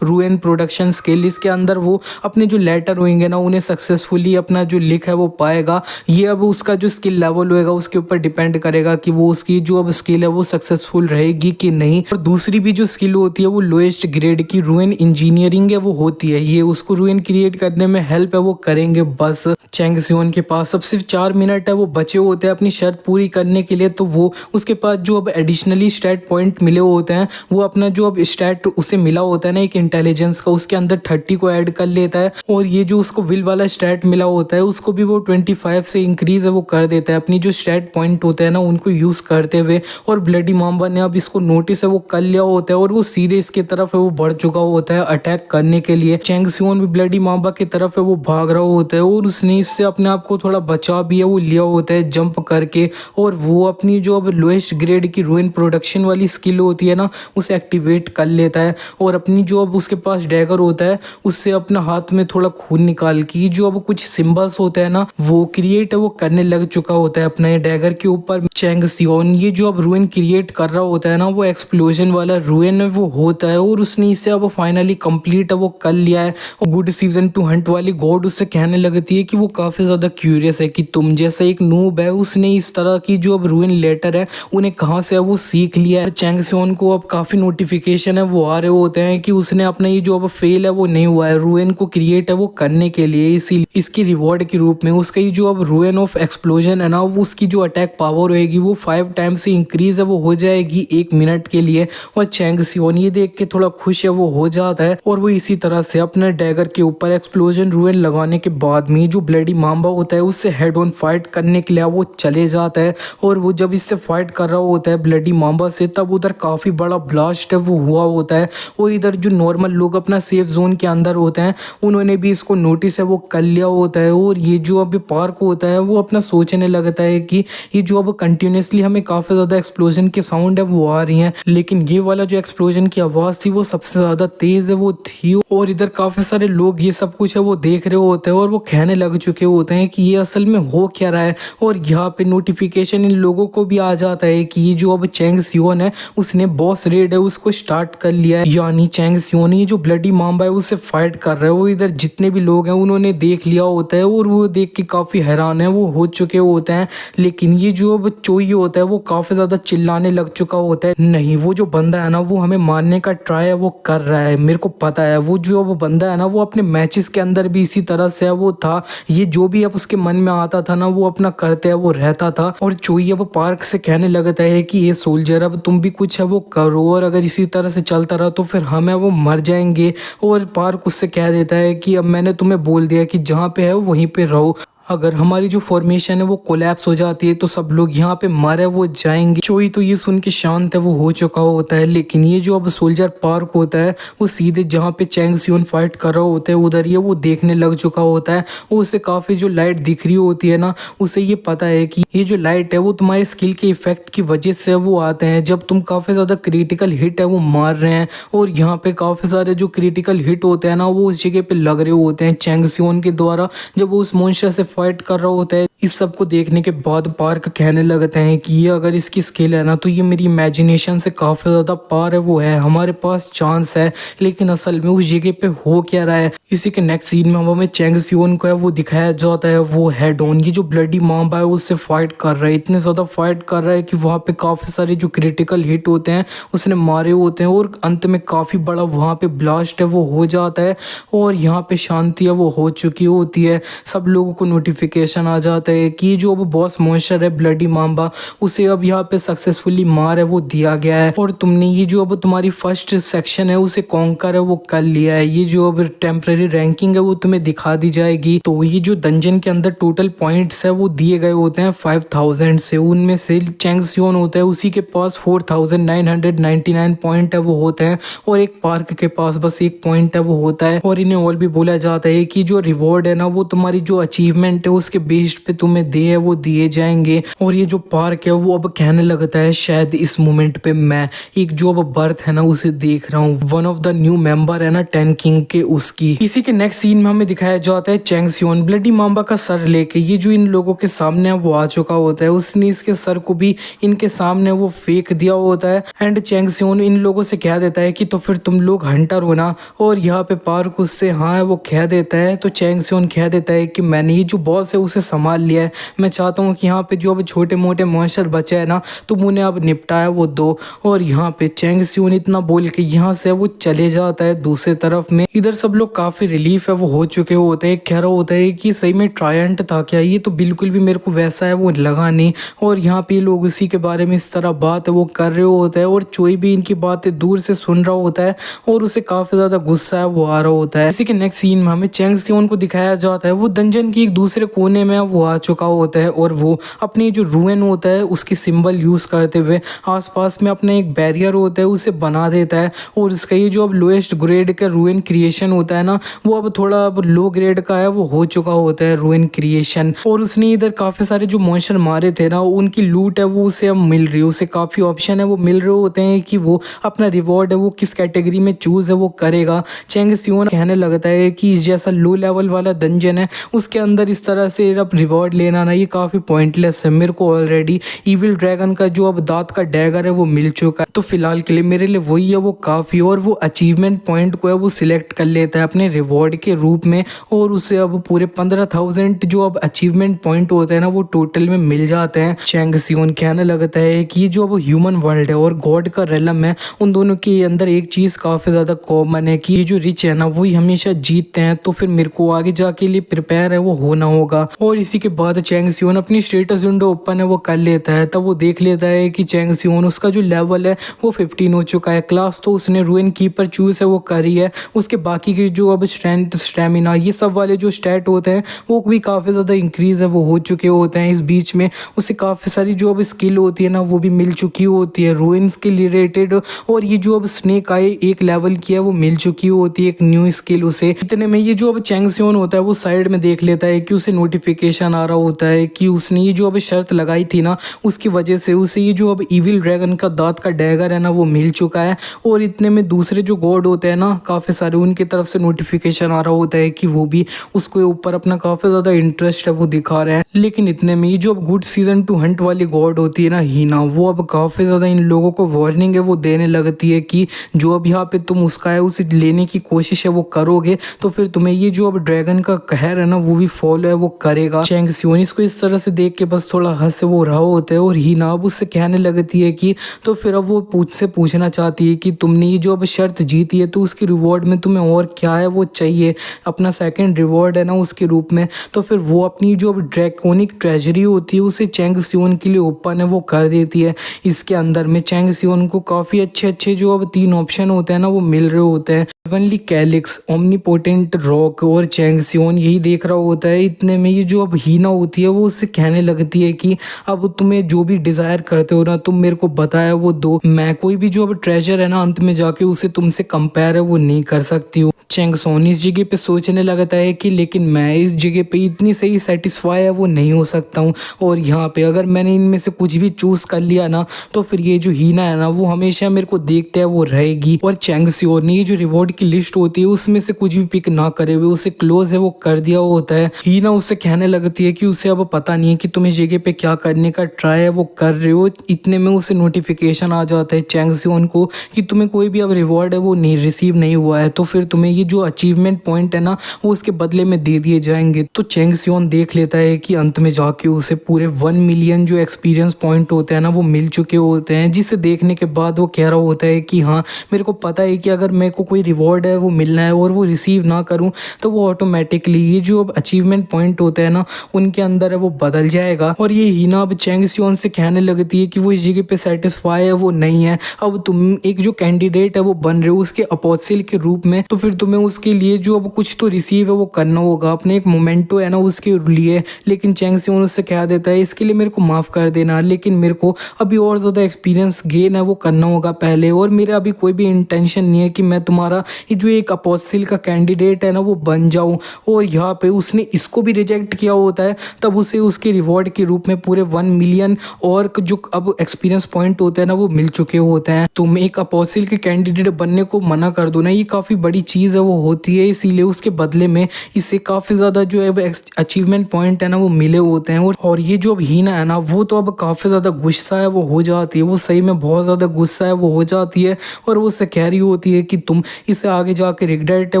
रूइन प्रोडक्शन स्किल, इसके अंदर वो अपने जो लेटर होंगे ना उन्हें सक्सेसफुली अपना जो लिख है वो पाएगा। ये अब उसका जो स्किल लेवल होएगा उसके ऊपर डिपेंड करेगा कि वो उसकी जो अब स्किल है वो सक्सेसफुल रहेगी कि नहीं। और दूसरी भी जो स्किल होती है वो लोएस्ट ग्रेड की रूइन इंजीनियरिंग है वो होती है, ये उसको रूइन क्रिएट करने में हेल्प है वो करेंगे। बस चैंग सियोन के पास अब सिर्फ 4 मिनट है वो बचे होते हैं अपनी शर्त पूरी करने के लिए, तो वो उसके पास जो अब एडिशनली स्टैट पॉइंट मिले होते हैं वो अपना जो अब स्टैट उसे मिला होता है ना एक इंटेलिजेंस का उसके अंदर 30 को ऐड कर लेता है। और ये जो उसको विल वाला स्टैट मिला होता है उसको भी वो 25 से इंक्रीज है वो कर देता है अपनी जो स्टैट पॉइंट होता है ना उनको यूज करते हुए। और ब्लडी माम्बा ने अब इसको नोटिस है वो कर लिया होता है और वो सीधे इसके तरफ है वो बढ़ चुका होता है अटैक करने के लिए। चैंग सियोन भी ब्लडी माम्बा की तरफ है वो भाग रहा होता है और उसने इससे अपने आप को थोड़ा बचा भी है वो लिया होता है जंप करके। और वो अपनी जो अब लोएस्ट ग्रेड की रूइन प्रोडक्शन वाली स्किल होती है ना उसे एक्टिवेट कर लेता है और अपनी जो अब उसके पास डैगर होता है उससे अपना हाथ में थोड़ा खून निकाल के जो अब कुछ सिंबल्स होते हैं ना वो क्रिएट है वो करने लग चुका होता है अपने डैगर के ऊपर। चैंग सियोन ये जो अब रूइन क्रिएट कर रहा होता है ना वो एक्सप्लोजन वाला रूइन है वो होता है और उसने इसे अब फाइनली कंप्लीट है वो कर लिया है। और गुड सीजन 2 हंट वाली गॉड उससे कहने लगती है कि वो काफी ज्यादा क्यूरियस है कि तुम जैसा एक नूब है उसने इस तरह की जो अब रूइन लेटर है उन्हें कहाँ से वो सीख लिया है। चैंग सियोन को अब काफी नोटिफिकेशन है वो आ रहे होते गया है कि उसने अपना ये जो अब फेल है वो नहीं हुआ है, रूइन को क्रिएट है वो करने के लिए, इसी इसकी रिवॉर्ड के रूप में उसका ये जो अब रूइन ऑफ एक्सप्लोजन है ना, उसकी जो अटैक पावर होएगी वो 5 टाइम्स से इंक्रीज है वो हो जाएगी 1 मिनट के लिए। और चैंग सियोन ये देख के थोड़ा खुश है वो हो जाता है और वो इसी तरह से अपने डैगर के ऊपर एक्सप्लोजन रूइन लगाने के बाद में जो ब्लडी मांबा होता है उससे हेड ऑन फाइट करने के लिए वो चले जाता है। और वो जब इससे फाइट कर रहा होता है ब्लडी मांबा से, तब उधर काफी बड़ा ब्लास्ट है वो हुआ होता है। और इधर जो नॉर्मल लोग अपना सेफ जोन के अंदर होते हैं उन्होंने भी इसको नोटिस है वो कर लिया होता है। और ये जो अभी पार्क होता है वो अपना सोचने लगता है कि ये जो अब कंटिन्यूसली हमें काफी ज्यादा एक्सप्लोजन के साउंड है वो आ रही हैं, लेकिन ये वाला जो एक्सप्लोजन की आवाज थी वो सबसे ज्यादा तेज है वो थी। और इधर काफी सारे लोग ये सब कुछ है वो देख रहे होते हैं और वो कहने लग चुके होते हैं कि ये असल में हो क्या रहा है। और यहाँ पे नोटिफिकेशन इन लोगों को भी आ जाता है कि ये जो अब चैंग सियोन है उसने बॉस रेड है उसको स्टार्ट कर लिया है, यानी चैंग सियोन ये जो ब्लडी मांबा है उससे फाइट कर रहा है। वो इधर जितने भी लोग हैं उन्होंने देख लिया होता है और वो देख के काफी हैरान है वो हो चुके होते हैं। लेकिन ये जो अब चोई होता है वो काफी ज्यादा चिल्लाने लग चुका होता है, नहीं वो जो बंदा है ना वो हमें मारने का ट्राई है वो कर रहा है, मेरे को पता है। वो जो अब बंदा है ना वो अपने मैचेस के अंदर भी इसी तरह से है वो था, ये जो भी अब उसके मन में आता था ना वो अपना करते है वो रहता था। और चोई अब पार्क से कहने लगता है कि ये सोल्जर अब तुम भी कुछ है वो करो, और अगर इसी तरह से चलता रहा तो फिर हम है वो मर जाएंगे। और पार्क उससे कह देता है कि अब मैंने तुम्हें बोल दिया कि जहाँ पे है वहीं पे रहो, अगर हमारी जो फॉर्मेशन है वो कोलैप्स हो जाती है तो सब लोग यहाँ पे मारे वो जाएंगे। चोई तो ये सुन के शांत है वो हो चुका होता है, लेकिन ये जो अब सोल्जर पार्क होता है वो सीधे जहाँ पे चैंग सियोन फाइट कर रहा होता है उधर ये वो देखने लग चुका होता है। और उसे काफी जो लाइट दिख रही होती है ना उसे ये पता है कि ये जो लाइट है वो तुम्हारे स्किल के इफेक्ट की वजह से वो आते हैं जब तुम काफी ज्यादा क्रिटिकल हिट है वो मार रहे हैं। और यहाँ पे काफी सारे जो क्रिटिकल हिट होते हैं ना वो उस जगह पे लग रहे होते हैं चैंग सियोन के द्वारा जब वो उस मॉन्स्टर से फाइट कर रहा होता है। इस सब को देखने के बाद पार्क कहने लगते हैं कि ये अगर इसकी स्किल है ना तो ये मेरी इमेजिनेशन से काफी ज्यादा पार है वो है, हमारे पास चांस है। लेकिन असल में उस जगह पे हो क्या रहा है, इसी के नेक्स्ट सीन में हमें चैंग सियोन को है वो दिखाया जाता है वो हेड ऑन ये जो ब्लडी मांबा है उससे फाइट कर रहा है, इतने ज्यादा फाइट कर रहा है कि वहाँ पे काफी सारे जो क्रिटिकल हिट होते हैं उसने मारे होते हैं और अंत में काफी बड़ा वहाँ पे ब्लास्ट है वो हो जाता है। और यहाँ पे शांति है वो हो चुकी होती है, सब लोगों को नोटिफिकेशन आ जाता है कि जो अब बॉस मॉन्स्टर है ब्लडी मांबा उसे अब यहाँ पे सक्सेसफुली मार है वो दिया गया है। और तुमने ये जो अब तुम्हारी फर्स्ट सेक्शन है उसे कॉन्कर है वो कर लिया है, ये जो अब टेम्पररी रैंकिंग है वो तुम्हें दिखा दी जाएगी। तो ये जो डंजन के अंदर टोटल पॉइंट्स है वो दिए गए होते हैं 5000 से, उनमें से चैंग सियोन होता है उसी के पास 4999 पॉइंट है वो होते हैं और एक पार्क के पास बस 1 पॉइंट है वो होता है। और इन्हें और भी बोला जाता है कि जो रिवॉर्ड है ना वो तुम्हारी जो अचीवमेंट है उसके बेस पे तुम्हें दे है वो दिए जाएंगे। और ये जो पार्क है वो अब कहने लगता है शायद इस मोमेंट पे मैं एक जो अब बर्थ है ना उसे देख रहा हूँ, one of the new member है ना 10 किंग के उसकी। इसी के नेक्स्ट सीन में हमें दिखाया जाता है चैंग सियोन ब्लडी मांबा का सर लेके ये जो इन लोगों के सामने वो आ चुका होता है, उसने इसके सर को भी इनके सामने वो फेंक दिया होता है। एंड चैंग सियोन इन लोगों से कह देता है कि तो फिर तुम लोग हंटर हो ना, और यहाँ पे पार्क उससे हाँ वो कह देता है। तो चैंग सियोन कह देता है कि मैंने ये जो बॉस है उसे संभाल लिया है, मैं चाहता हूँ कि यहाँ पे जो अब छोटे मोटे मॉन्स्टर बचे है ना तुम उन्हें अब निपटाया वो दो। और यहाँ पे चैंग सियोन इतना बोल के यहाँ से वो चले जाता है दूसरे तरफ में। इधर सब लोग काफी रिलीफ है वो हो चुके होते हैं, कह रहा होता है कि सही में ट्रायंट था क्या, ये तो बिल्कुल भी मेरे को वैसा है वो लगा नहीं। और यहाँ पे लोग इसी के बारे में इस तरह बात वो कर रहे होते हैं और चोई भी इनकी बातें दूर से सुन रहा होता है और उसे काफी ज्यादा गुस्सा है वो आ रहा होता है। इसी के नेक्स्ट सीन में हमें चैंग सियोन को दिखाया जाता है वो डंजन की एक दूसरे कोने में वो आ चुका होता है और वो अपनी जो रूइन होता है उसकी सिंबल यूज करते हुए आसपास में अपना एक बैरियर होता है उसे बना देता है। और इसका ये जो अब लोएस्ट ग्रेड का रूइन क्रिएशन होता है ना वो अब थोड़ा अब लो ग्रेड का है वो हो चुका होता है रूइन क्रिएशन। और उसने इधर काफी सारे जो मॉन्स्टर मारे थे ना उनकी लूट है वो उसे अब मिल रही है, उसे काफी ऑप्शन है वो मिल रहे होते हैं कि वो अपना रिवॉर्ड है वो किस कैटेगरी में चूज है वो करेगा। चैंग सियोन कहने लगता है कि इस जैसा लो लेवल वाला डंजन है उसके अंदर इस तरह से अब रिवॉर्ड रिवॉर्ड लेना ना ये काफी पॉइंटलेस है। मेरे को ऑलरेडी इविल ड्रैगन का जो अब दांत का डैगर है वो मिल चुका है, तो फिलहाल के लिए मेरे लिए वही है वो काफी। और वो अचीवमेंट पॉइंट को है वो सिलेक्ट कर लेता है अपने रिवॉर्ड के रूप में, और उसे अब पूरे 15,000 जो अब अचीवमेंट पॉइंट होते हैं ना वो टोटल में मिल जाते हैं। चैंग सियोन कहने लगता है कि ये जो अब ह्यूमन वर्ल्ड है और गॉड का रेलम है, उन दोनों के अंदर एक चीज काफी ज्यादा कॉमन है कि ये जो रिच है ना वही हमेशा जीतते हैं, तो फिर मेरे को आगे जाके लिए प्रिपेयर है वो होना होगा। और इसी के बाद चैंग सियोन अपनी स्टेटस विंडो ओपन है वो कर लेता है, तब वो देख लेता है कि चैंग सियोन उसका जो लेवल है वो 15 हो चुका है। क्लास तो उसने रूइन कीपर चूज है वो करी है, उसके बाकी के जो अब स्ट्रेंथ स्टेमिना ये सब वाले जो स्टैट होते हैं वो भी काफी ज्यादा इंक्रीज है वो हो चुके होते हैं। इस बीच में उसे काफी सारी जो अब स्किल होती है ना वो भी मिल चुकी होती है रूइंस के रिलेटेड, और ये जो अब स्नेक आए एक लेवल की है वो मिल चुकी होती है एक न्यू स्किल उसे। इतने में ये जो अब चैंग सियोन होता है वो साइड में देख लेता है कि उसे नोटिफिकेशन आ रहा होता है कि उसने ये जो अब शर्त लगाई थी ना उसकी वजह से उसे ये जो अब इविल ड्रैगन का दांत का डैगर है ना वो मिल चुका है। और इतने में दूसरे जो गॉड होते हैं ना काफी सारे उनकी तरफ से नोटिफिकेशन आ रहा होता है कि वो भी उसके ऊपर अपना काफी ज्यादा इंटरेस्ट है वो दिखा रहे हैं। लेकिन इतने में ये जो अब गुड सीजन 2 हंट वाली गॉड होती है ना हीना, वो अब काफी ज्यादा इन लोगों को वार्निंग है वो देने लगती है कि जो अब यहाँ पे तुम उसका है उसे लेने की कोशिश है वो करोगे तो फिर तुम्हें ये जो अब ड्रैगन का कहर है ना वो भी फॉलो है वो करेगा। चैंग सियोन को इस तरह से देख के बस थोड़ा हंस वो रहा होता है, और हीना अब उससे कहने लगती है कि तो फिर अब वो पूछना चाहती है कि तुमने ये जो अब शर्त जीती है तो उसकी रिवॉर्ड में तुम्हें और क्या है वो चाहिए, अपना सेकंड रिवॉर्ड है ना उसके रूप में। तो फिर वो अपनी जो अब ड्रैकोनिक ट्रेजरी होती है उसे चैंग सियोन के लिए ओपन है वो कर देती है। इसके अंदर में चैंग सियोन को काफी अच्छे जो अब 3 ऑप्शन होते हैं ना वो मिल रहे होते हैं, हेवनली कैलिक्स, ओमनीपोटेंट रॉक और चैंग सियोन यही देख रहा होता है। इतने में ये जो अब हीना होती है वो उससे कहने लगती है कि अब तुम्हें जो भी डिजायर करते हो ना तुम मेरे को बताया वो दो, मैं कोई भी जो अब ट्रेजर है ना अंत में जाके उसे तुमसे कंपेयर है वो नहीं कर सकती हूँ। चैंग सोन इस जगह पे सोचने लगता है कि लेकिन मैं इस जगह पे इतनी सही सेटिस्फाई है वो नहीं हो सकता हूँ, और यहाँ पे अगर मैंने इनमें से कुछ भी चूज कर लिया ना तो फिर ये जो हीना है ना वो हमेशा मेरे को देखते है वो रहेगी। और चैंग सियोन ने ये जो रिवॉर्ड की लिस्ट होती है उसमें से कुछ भी पिक ना करे हुए उसे क्लोज है वो कर दिया होता है। हीना उससे कहने लगती है कि उसे अब पता नहीं है कि तुम इस जगह पे क्या करने का ट्राई है वो कर रहे हो। इतने में उसे नोटिफिकेशन आ जाता है चैंग सियोन को कि तुम्हें कोई भी अब रिवॉर्ड है वो नहीं रिसीव नहीं हुआ है, तो फिर तुम्हें ये जो अचीवमेंट पॉइंट है ना वो उसके बदले में दे दिए जाएंगे। तो चैंग सियोन देख लेता है कि अंत में जाके उसे पूरे 1 मिलियन जो एक्सपीरियंस पॉइंट होते हैं ना वो मिल चुके होते हैं, जिसे देखने के बाद वो कह रहा होता है कि हाँ मेरे को पता है कि अगर मेरे को कोई रिवॉर्ड है वो मिलना है और वो रिसीव ना करूँ तो वो ऑटोमेटिकली ये जो अब अचीवमेंट पॉइंट होते हैं ना उनके अंदर है वो बदल जाएगा। और ये हीना अब चैंग सियोन से कहने लगती है कि वो इस जगह पे सेटिस्फाई है वो नहीं है, अब तुम एक जो कैंडिडेट है वो बन रहे हो उसके अपोजिल के रूप में, तो फिर तुम्हें उसके लिए जो अब कुछ तो रिसीव है वो करना होगा, अपने एक मोमेंटो है ना उसके लिए। लेकिन चैंग सियोन उससे कह देता है इसके लिए मेरे को माफ कर देना, लेकिन मेरे को अभी और ज्यादा एक्सपीरियंस गेन है वो करना होगा पहले, और मेरा अभी कोई भी इंटेंशन नहीं है कि मैं तुम्हारा ये जो एक अपोजिल का कैंडिडेट है ना वो बन जाऊं। और यहाँ पे उसने इसको भी रिजेक्ट किया होता है, तब उसे उसके रिवॉर्ड के रूप में पूरे 1 मिलियन और जो अब एक्सपीरियंस पॉइंट होते हैं ना वो मिल चुके होते हैं। तुम एक अपोजिल के कैंडिडेट बनने को मना कर दो ना, ये काफी बड़ी चीज है वो होती है, इसीलिए उसके बदले में इससे काफी ज्यादा जो है अचीवमेंट पॉइंट है ना वो मिले होते हैं। और ये जो अब हीना है ना वो तो अब काफी ज्यादा गुस्सा है वो हो जाती है, वो सही में बहुत ज्यादा गुस्सा है वो हो जाती है, और वो उससे कह रही होती है कि तुम इसे आगे जाके रिग्रेट है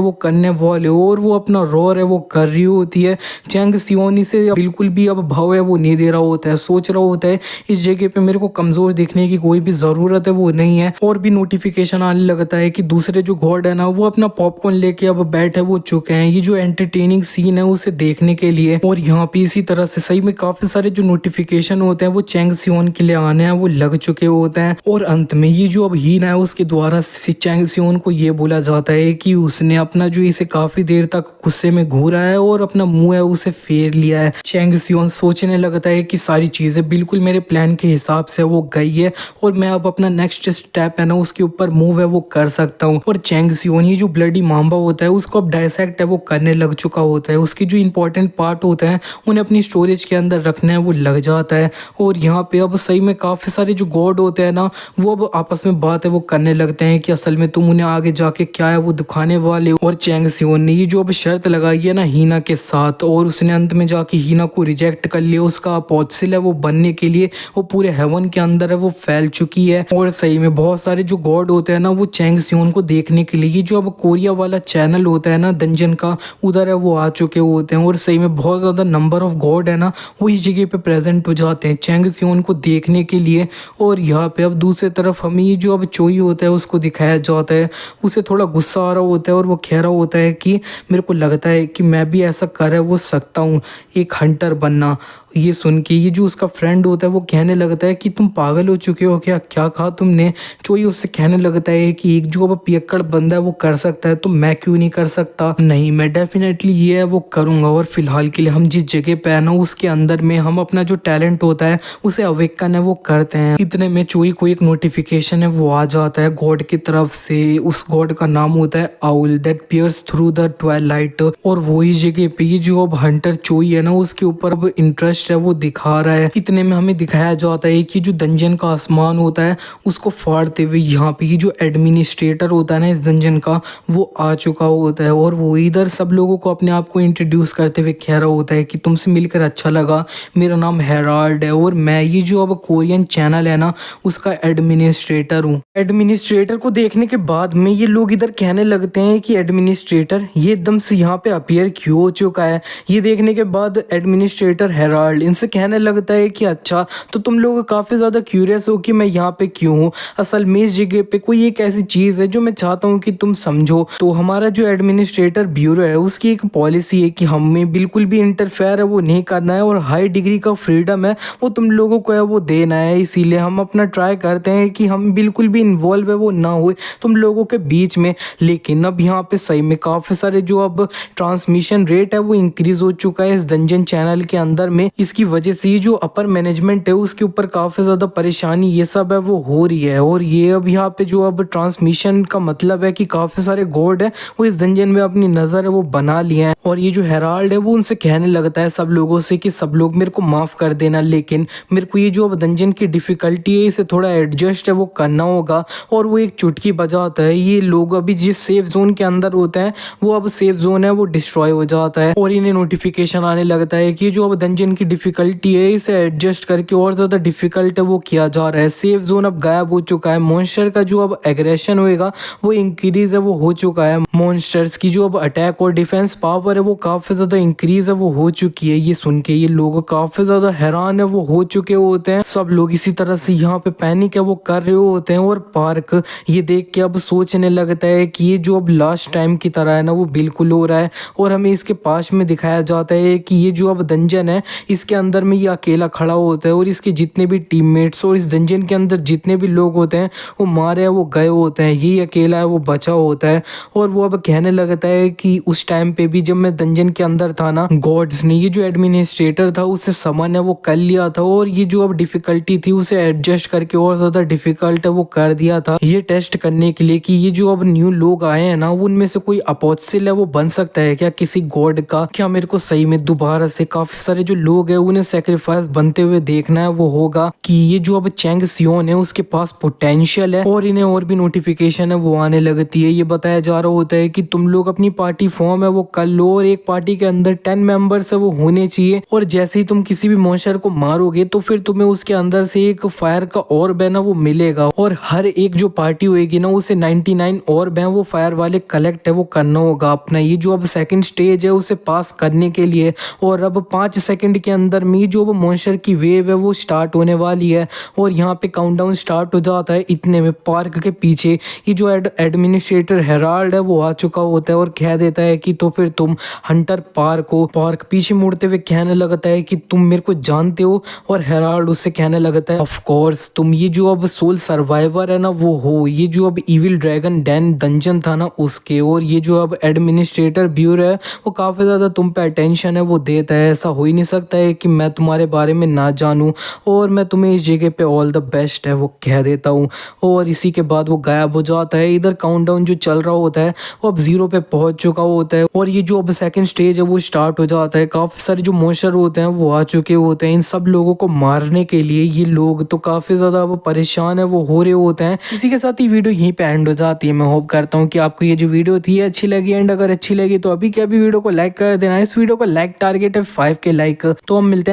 वो करने वाले हो, और वो अपना रोर है वो कर रही होती है। चैंग सियोन से बिल्कुल भी अब भाव है वो नहीं दे रहा होता है, सोच रहा होता है इस जगह पे मेरे को कमजोर दिखने की कोई भी जरूरत है वो नहीं है। और भी नोटिफिकेशन आने लगता है कि दूसरे जो गॉड है ना वो अपना पॉपकॉर्न लेके अब बैठे वो चुके हैं ये जो एंटरटेनिंग सीन है उसे देखने के लिए। और यहाँ पे इसी तरह से सही में काफी सारे जो नोटिफिकेशन होते हैं वो चैंग सियोन के लिए आने हैं वो लग चुके होते हैं। और अंत में ये जो अब हीना है उसके द्वारा चैंग सियोन को ये बोला जाता है कि उसने अपना जो इसे काफी देर तक गुस्से में घूरा है और अपना मुंह है उसे फेर लिया है। चैंग सियोन सोचने लगता है कि सारी चीजें बिल्कुल मेरे प्लान के हिसाब से वो गई है और मैं अब अपना नेक्स्ट स्टेप है ना उसके ऊपर मूव है वो कर सकता हूँ। और चैंग सियोन ये जो ब्लडी मांबा होता है उसको अब डायसेक्ट है वो करने लग चुका होता है, उसकी जो इंपॉर्टेंट पार्ट होते हैं उन्हें अपनी स्टोरेज के अंदर रखना है वो लग जाता है। और यहाँ पे अब सही में काफी सारे जो गॉड होते हैं ना वो अब आपस में बात है वो करने लगते हैं कि असल में तुम उन्हें आगे जाके क्या है वो दिखाने वाले। और चैंग सियोन ने ये जो अब शर्त लगाई है ना हीना के साथ, और उसने अंत में जाके हीना को रिजेक्ट कर लिया। उसका अपोजिट है वो बनने के लिए वो पूरे हेवन के अंदर है वो फैल चुकी है। और सही में बहुत सारे जो गॉड होते हैं ना वो चैंग सियोन को देखने के लिए ये जो अब कोरिया वाला चैनल होता है ना दंजन का, उधर है वो आ चुके होते हैं। और सही में बहुत ज़्यादा नंबर ऑफ गॉड है ना वो इस जगह पे प्रेजेंट हो जाते हैं चैंग सियोन को देखने के लिए। और यहाँ पे अब दूसरी तरफ हमें ये जो अब चोई होता है उसको दिखाया जाता है। उसे थोड़ा गुस्सा आ रहा होता है और वो कह रहा होता है कि मेरे को लगता है कि मैं भी ऐसा कर वो सकता हूँ, एक हंटर बनना। ये सुन के ये जो उसका फ्रेंड होता है वो कहने लगता है कि तुम पागल हो चुके हो क्या, क्या कहा तुमने। चोई उससे कहने लगता है कि एक जो अब पियक्कड़ बंदा है वो कर सकता है तो मैं क्यों नहीं कर सकता। नहीं, मैं डेफिनेटली ये है वो करूँगा। और फिलहाल के लिए हम जिस जगह पे है ना उसके अंदर में हम अपना जो टैलेंट होता है उसे अवेकन है वो करते हैं। इतने में चोई को एक नोटिफिकेशन है वो आ जाता है गॉड की तरफ से। उस गॉड का नाम होता है owl that piers through the Twilight. और वही जगह पे ये जो अब हंटर चोई है ना उसके ऊपर अब इंटरेस्ट है वो दिखा रहा है। इतने में हमें दिखाया जाता है कि जो डंजन का आसमान होता है उसको फाड़ते हुए यहाँ पे ये जो एडमिनिस्ट्रेटर होता है ना इस डंजन का वो आ चुका होता है। और वो इधर सब लोगों को अपने आप को इंट्रोड्यूस करते हुए कह रहा होता है कि तुमसे मिलकर अच्छा लगा, मेरा नाम हेराल्ड है और मैं ये जो अब कोरियन चैनल है ना उसका एडमिनिस्ट्रेटर हूँ। एडमिनिस्ट्रेटर को देखने के बाद में ये लोग इधर कहने लगते हैं कि एडमिनिस्ट्रेटर ये एकदम से यहाँ पे अपीयर क्यों हो चुका है। ये देखने के बाद एडमिनिस्ट्रेटर हेराल्ड इनसे कहने लगता है कि अच्छा तो तुम लोग काफ़ी ज़्यादा क्यूरियस हो कि मैं यहाँ पे क्यों हूँ। असल में इस जगह पे कोई एक ऐसी चीज़ है जो मैं चाहता हूँ कि तुम समझो। तो हमारा जो एडमिनिस्ट्रेटर ब्यूरो है उसकी एक पॉलिसी है कि हमें बिल्कुल भी इंटरफेयर है वो नहीं करना है और हाई डिग्री का फ्रीडम है वो तुम लोगों को है वो देना है। इसीलिए हम अपना ट्राई करते हैं कि हम बिल्कुल भी इन्वॉल्व है वो ना हो तुम लोगों के बीच में। लेकिन अब यहाँ पे सही में काफ़ी सारे जो अब ट्रांसमिशन रेट है वो इंक्रीज हो चुका है इस डंजन चैनल के अंदर में। इसकी वजह से ये जो अपर मैनेजमेंट है उसके ऊपर काफ़ी ज़्यादा परेशानी ये सब है वो हो रही है। और ये अब यहाँ पे जो अब ट्रांसमिशन का मतलब है कि काफ़ी सारे गॉड है वो इस डंजन में अपनी नज़र है वो बना लिए हैं। और ये जो हेराल्ड है वो उनसे कहने लगता है सब लोगों से कि सब लोग मेरे को माफ़ कर देना, लेकिन मेरे को ये जो अब डंजन की डिफ़िकल्टी है इसे थोड़ा एडजस्ट है वो करना होगा। और वो एक चुटकी बजाता है। ये लोग अभी जिस सेफ जोन के अंदर होते हैं वो अब सेफ जोन है वो डिस्ट्रॉय हो जाता है और इन्हें नोटिफिकेशन आने लगता है कि जो अब डंजन की डिफिकल्टी है इसे एडजस्ट करके और ज़्यादा डिफिकल्ट है वो किया जा रहा है। सेफ जोन अब गायब हो चुका है। मॉन्स्टर का जो अब एग्रेशन होएगा वो इंक्रीज है वो हो चुका है। मॉन्स्टर्स की जो अब अटैक और डिफेंस पावर है वो काफ़ी ज़्यादा इंक्रीज है वो हो चुकी है। ये सुन के ये लोग काफ़ी ज़्यादा हैरान है वो हो चुके होते हैं। सब लोग इसी तरह से यहाँ पे पैनिक है वो कर रहे होते हैं। और पार्क ये देख के अब सोचने लगता है कि ये जो अब लास्ट टाइम की तरह है ना वो बिल्कुल हो रहा है। और हमें इसके पास में दिखाया जाता है कि ये जो अब डंजन है इसके अंदर में ये अकेला खड़ा होता है और इसके जितने भी टीममेट्स और इस डंजन के अंदर जितने भी लोग होते हैं वो मारे हैं वो गए होते हैं, ये अकेला है वो बचा होता है। और वो अब कहने लगता है कि उस टाइम पे भी जब मैं डंजन के अंदर था ना गॉड्स ने ये जो एडमिनिस्ट्रेटर था उससे समन है वो कर लिया था और ये जो अब डिफिकल्टी थी उसे एडजस्ट करके और ज़्यादा डिफिकल्ट है वो कर दिया था ये टेस्ट करने के लिए कि ये जो अब न्यू लोग आए हैं ना उनमें से कोई अपोजिट है वो बन सकता है क्या किसी गॉड का। क्या मेरे को सही में दोबारा से काफ़ी सारे जो लोग हैं उन्हें सेक्रीफाइस बनते हुए देखना है वो होगा कि ये जो अब चैंग सियोन है उसके पास पोटेंशियल है। और इन्हें और भी नोटिफिकेशन है वो आने लगती है। ये बताया जा रहा होता है कि तुम लोग अपनी पार्टी फॉर्म है वो कर लो और एक पार्टी के अंदर 10 मेंबर्स है वो होने चाहिए। और जैसे ही तुम किसी भी मॉन्स्टर को मारोगे तो फिर तुम्हें उसके अंदर से एक फायर का ऑर्ब है ना वो मिलेगा और हर एक जो पार्टी होएगी ना उसे 99 ऑर्ब है वो फायर वाले कलेक्ट है वो करना होगा अपना। ये जो अब सेकंड स्टेज है उसे पास करने के लिए और अब 5 सेकंड के अंदर में जो मॉन्स्टर की वेव है वो स्टार्ट होने वाली है और यहाँ पे काउंटडाउन स्टार्ट हो जाता है। इतने में पार्क के पीछे ये जो एडमिनिस्ट्रेटर हेराल्ड है वो आ चुका होता है और कह देता है कि तो फिर तुम हंटर पार्क हो। पार्क पीछे मुड़ते हुए कहने लगता है कि तुम मेरे को जानते हो और हेराल्ड उससे कहने लगता है ऑफ कोर्स तुम ये जो अब सोल सर्वाइवर है ना वो हो, ये जो अब इविल ड्रैगन डैन डंजन था ना उसके। और ये जो अब एडमिनिस्ट्रेटर ब्यूरो है वो काफ़ी ज़्यादा तुम पे अटेंशन है वो देता है। ऐसा हो ही नहीं सकता है है कि मैं तुम्हारे बारे में ना जानूं और मैं तुम्हें इस जगह पे ऑल द बेस्ट है वो कह देता हूँ। और इसी के बाद वो गायब हो जाता है। इधर काउंटडाउन जो चल रहा होता है वो अब 0 पे पहुंच चुका होता है और ये जो अब सेकंड स्टेज है वो स्टार्ट हो जाता है। काफ़ी सारे जो मॉन्स्टर होते हैं वो आ चुके होते हैं। इन सब लोगों को मारने के लिए ये लोग तो काफ़ी ज़्यादा वो परेशान है वो हो रहे होते हैं। इसी के साथ ही वीडियो यहीं पे एंड हो जाती है। मैं होप करता हूँ कि आपको ये जो वीडियो थी अच्छी लगी, एंड अगर अच्छी लगी तो अभी के अभी वीडियो को लाइक कर देना। इस वीडियो को लाइक टारगेट है 5K लाइक। तो हम मिलते हैं